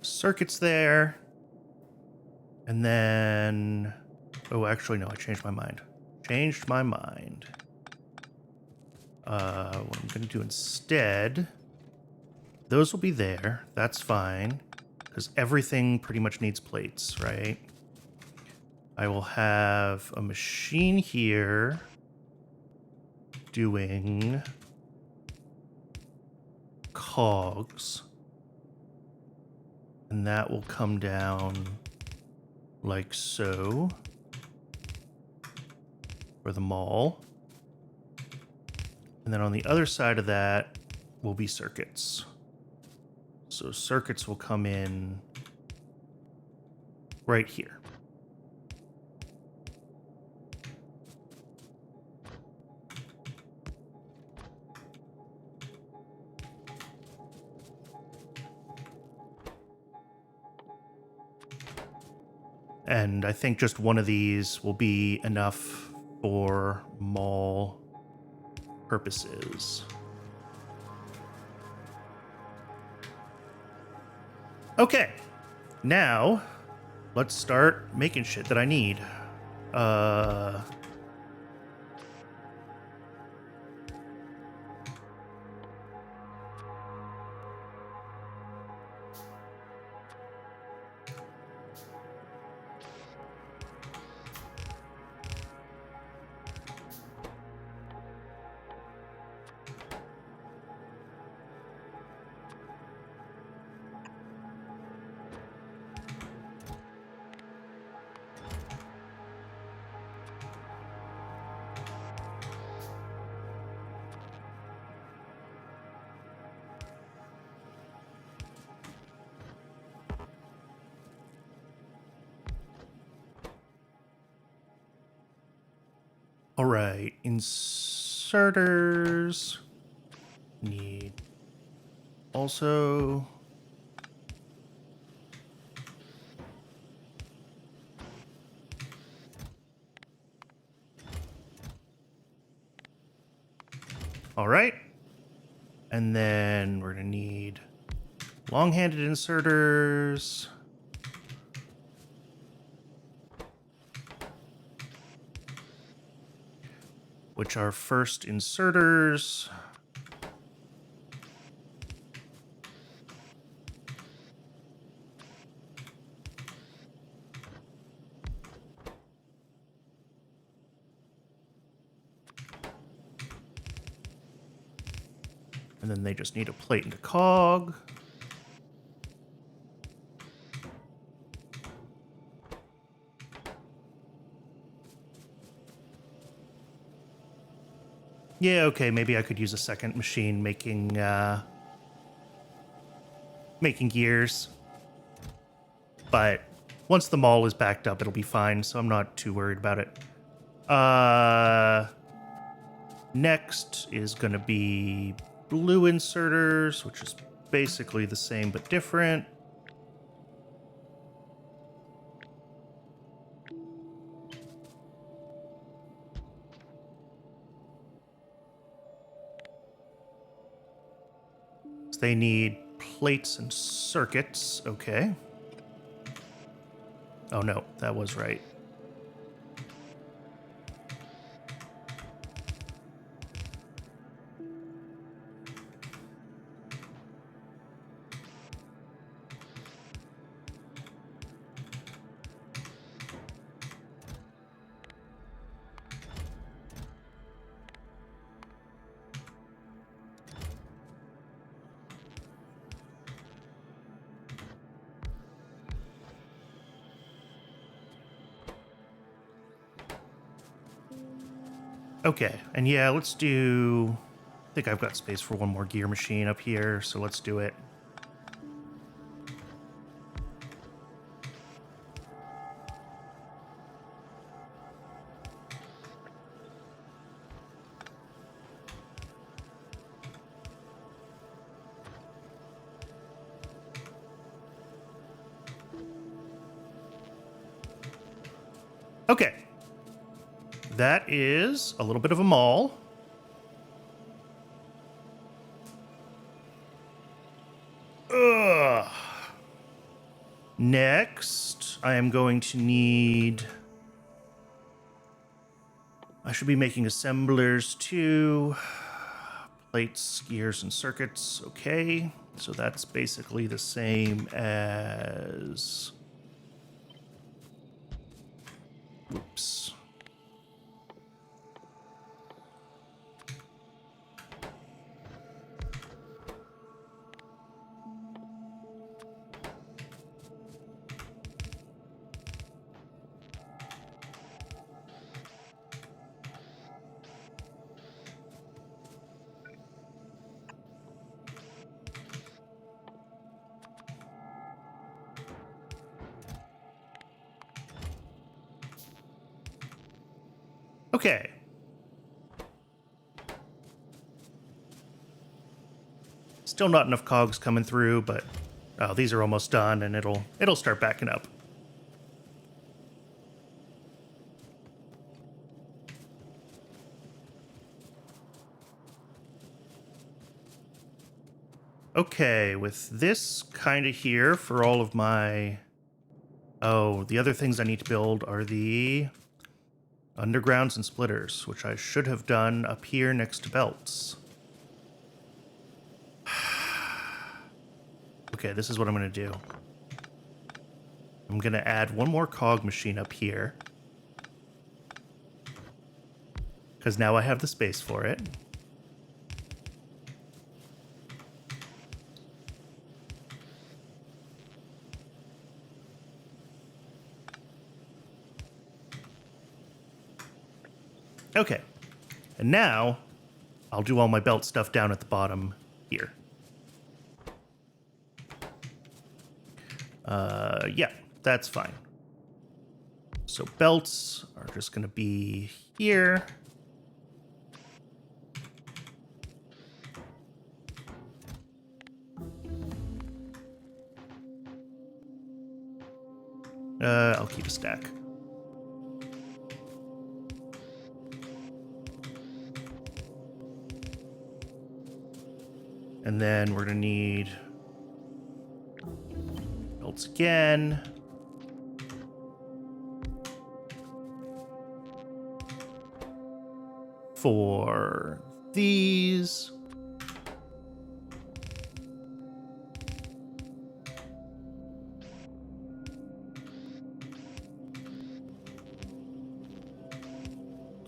circuits there. And then, oh, actually, no, I changed my mind. What I'm going to do instead, those will be there. That's fine, because everything pretty much needs plates, right? I will have a machine here doing cogs, and that will come down like so for the mall. And then on the other side of that will be circuits. So circuits will come in right here. And I think just one of these will be enough for mall purposes. Okay, now let's start making shit that I need. All right, inserters need also. All right, and then we're gonna need long-handed inserters. which are first inserters. And then they just need a plate and a cog. Yeah, okay, maybe I could use a second machine making gears. But once the mall is backed up, it'll be fine, so I'm not too worried about it. Next is going to be blue inserters, which is basically the same but different. So they need plates and circuits. Okay. Oh no, that was right. Okay, and yeah, let's do... I think I've got space for one more gear machine up here, so let's do it. Okay. That is a little bit of a mall. Ugh. Next, I am going to need... I should be making assemblers too. Plates, gears, and circuits. Okay. So that's basically the same as... Oops. Okay. Still not enough cogs coming through, but oh, these are almost done, and it'll start backing up. Okay, with this kind of here for all of my... Oh, the other things I need to build are the undergrounds and splitters, which I should have done up here next to belts. Okay, this is what I'm going to do. I'm going to add one more cog machine up here, because now I have the space for it. Okay, and now I'll do all my belt stuff down at the bottom here. Yeah, that's fine. So belts are just going to be here. I'll keep a stack. And then we're going to need belts again. for these.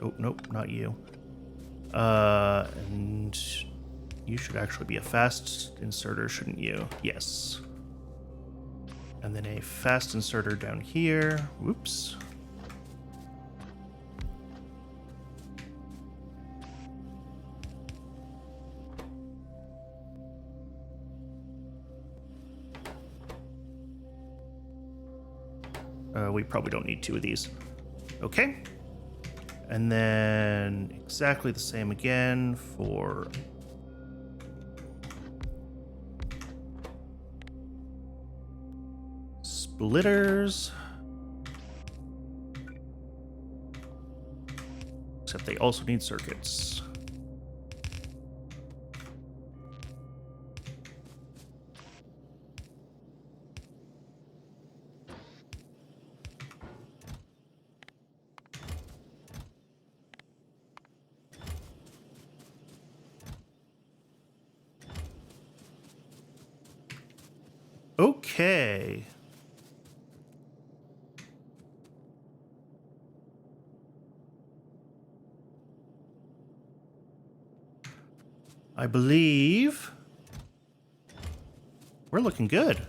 Oh, nope, not you. And you should actually be a fast inserter, shouldn't you? Yes. And then a fast inserter down here. Whoops. We probably don't need two of these. Okay. And then exactly the same again for splitters. Except they also need circuits. Okay. I believe we're looking good.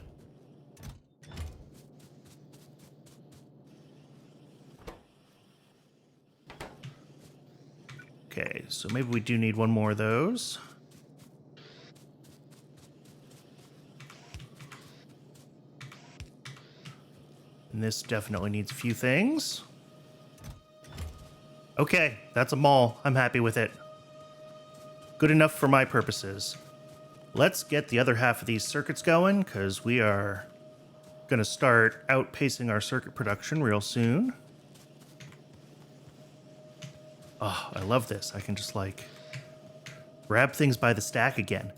Okay, so maybe we do need one more of those. And this definitely needs a few things. Okay, that's a mall. I'm happy with it. Good enough for my purposes. Let's get the other half of these circuits going, because we are going to start outpacing our circuit production real soon. Oh, I love this. I can just, like, grab things by the stack again.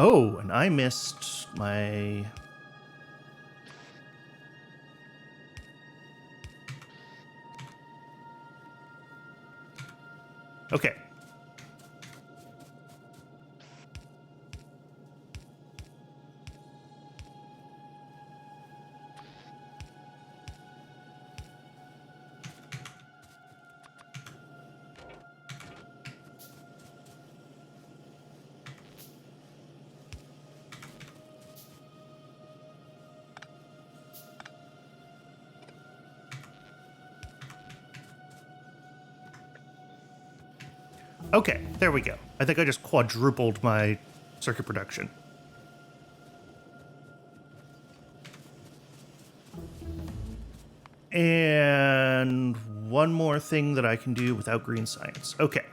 Oh, and I missed my... Okay. Okay, there we go. I think I just quadrupled my circuit production. And one more thing that I can do without green science. Okay.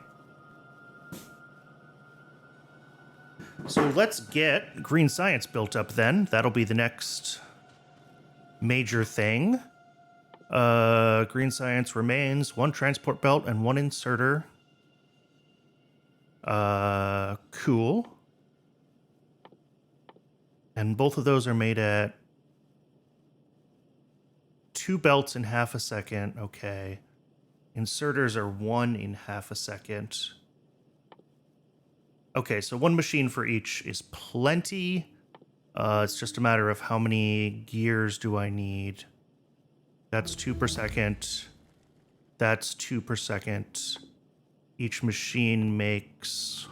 So let's get green science built up then. That'll be the next major thing. Green science remains, one transport belt and one inserter. Cool. And both of those are made at 2 belts in half a second. Okay. Inserters are 1 in half a second. Okay, so one machine for each is plenty. It's just a matter of how many gears do I need. That's 2 per second. That's 2 per second. Each machine makes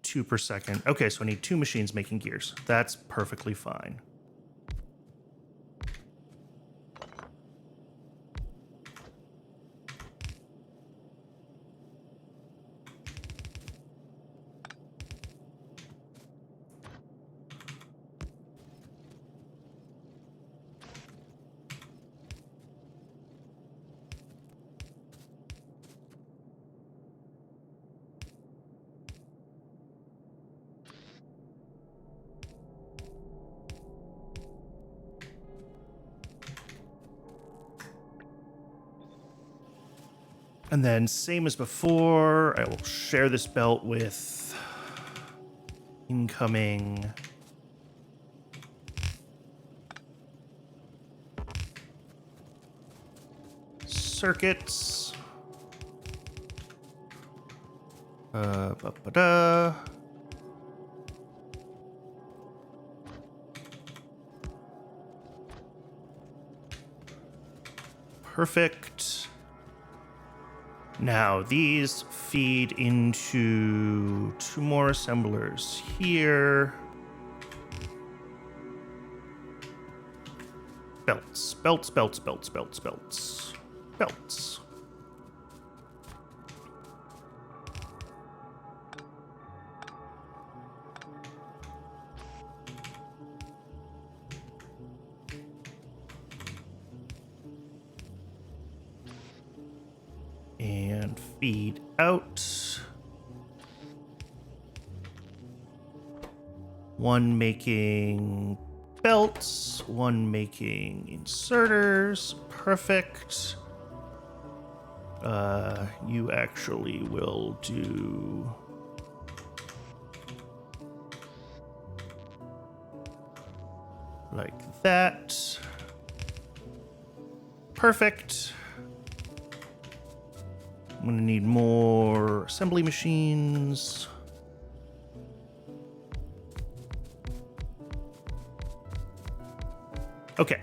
2 per second. Okay, so I need 2 machines making gears. That's perfectly fine. And then same as before, I will share this belt with incoming circuits. Ba-ba-da. Perfect. Now these feed into 2 more assemblers here. Belts, belts, belts, belts, belts, belts, belts. And feed out. One making belts, one making inserters. Perfect. You actually will do like that. Perfect. I'm gonna need more assembly machines. Okay.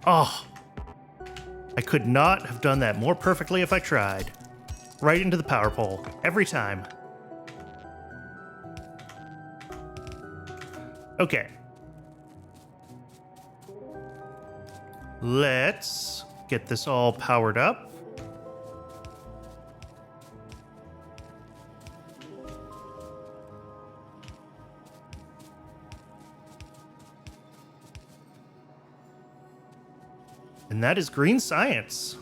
Oh, I could not have done that more perfectly if I tried. Right into the power pole, every time. Okay. Let's get this all powered up. And that is green science.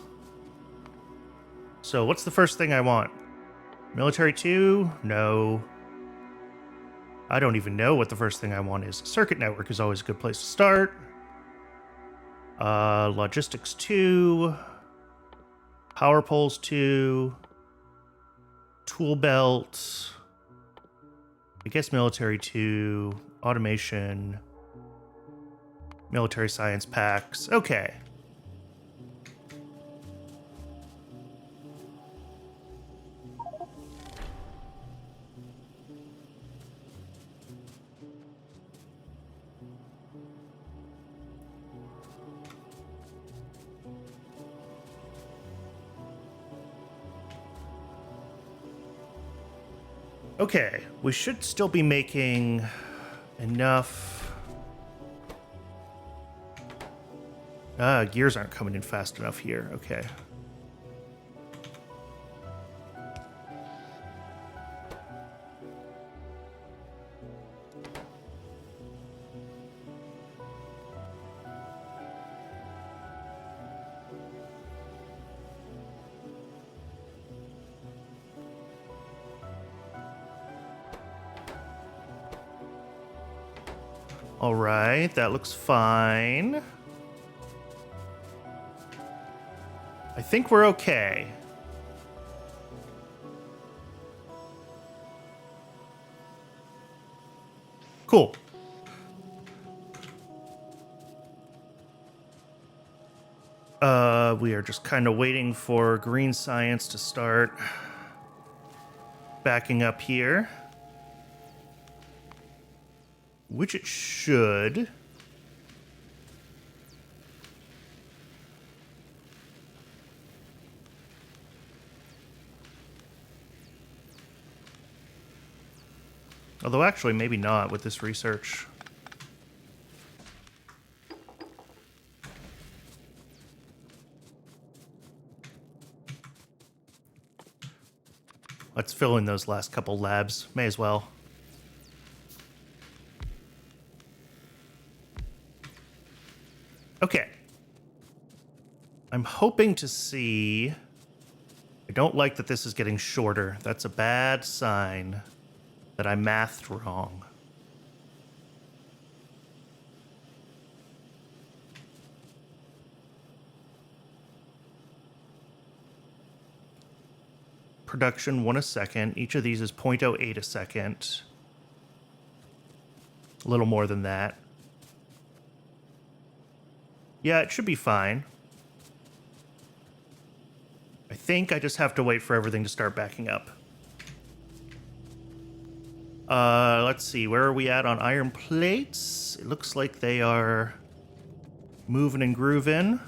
So what's the first thing I want? Military 2? No. I don't even know what the first thing I want is. Circuit network is always a good place to start. Logistics 2. Power poles 2. Tool belt. I guess military 2. Automation. Military science packs. Okay. Okay, we should still be making enough. Gears aren't coming in fast enough here. Okay. All right, that looks fine. I think we're okay. Cool. We are just kind of waiting for green science to start backing up here. Which it should. Although actually, maybe not with this research. Let's fill in those last couple labs. May as well. Okay. I'm hoping to see... I don't like that this is getting shorter. That's a bad sign that I mathed wrong. Production 1 a second. Each of these is 0.08 a second. A little more than that. Yeah, it should be fine. I think I just have to wait for everything to start backing up. Let's see. Where are we at on iron plates? It looks like they are moving and grooving.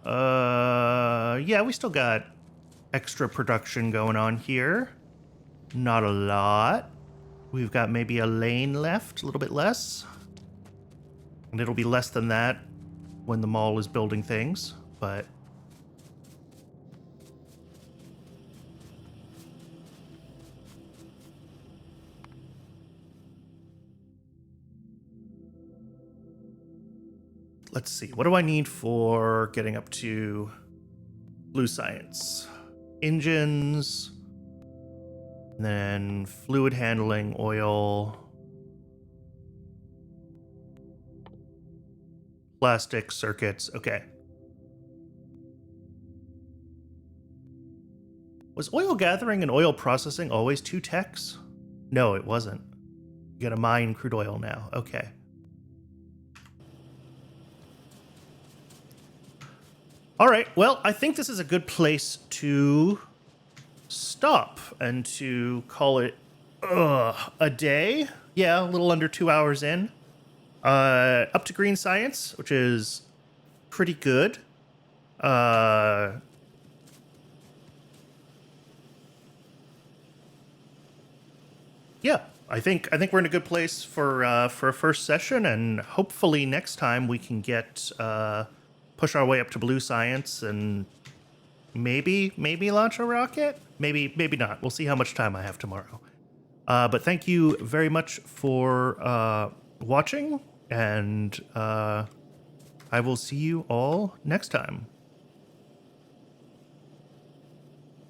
Yeah, we still got extra production going on here. Not a lot. We've got maybe a lane left, a little bit less. And it'll be less than that when the mall is building things, but... Let's see, what do I need for getting up to blue science? Engines, and then fluid handling, oil, plastic, circuits, okay. Was oil gathering and oil processing always 2 techs? No, it wasn't. You gotta mine crude oil now, okay. All right, well, I think this is a good place to stop and to call it a day. Yeah, a little under 2 hours in. Up to green science, which is pretty good. Yeah, I think we're in a good place for a first session, and hopefully next time we can get push our way up to blue science and maybe launch a rocket. Maybe not. We'll see how much time I have tomorrow. But thank you very much for watching, and I will see you all next time.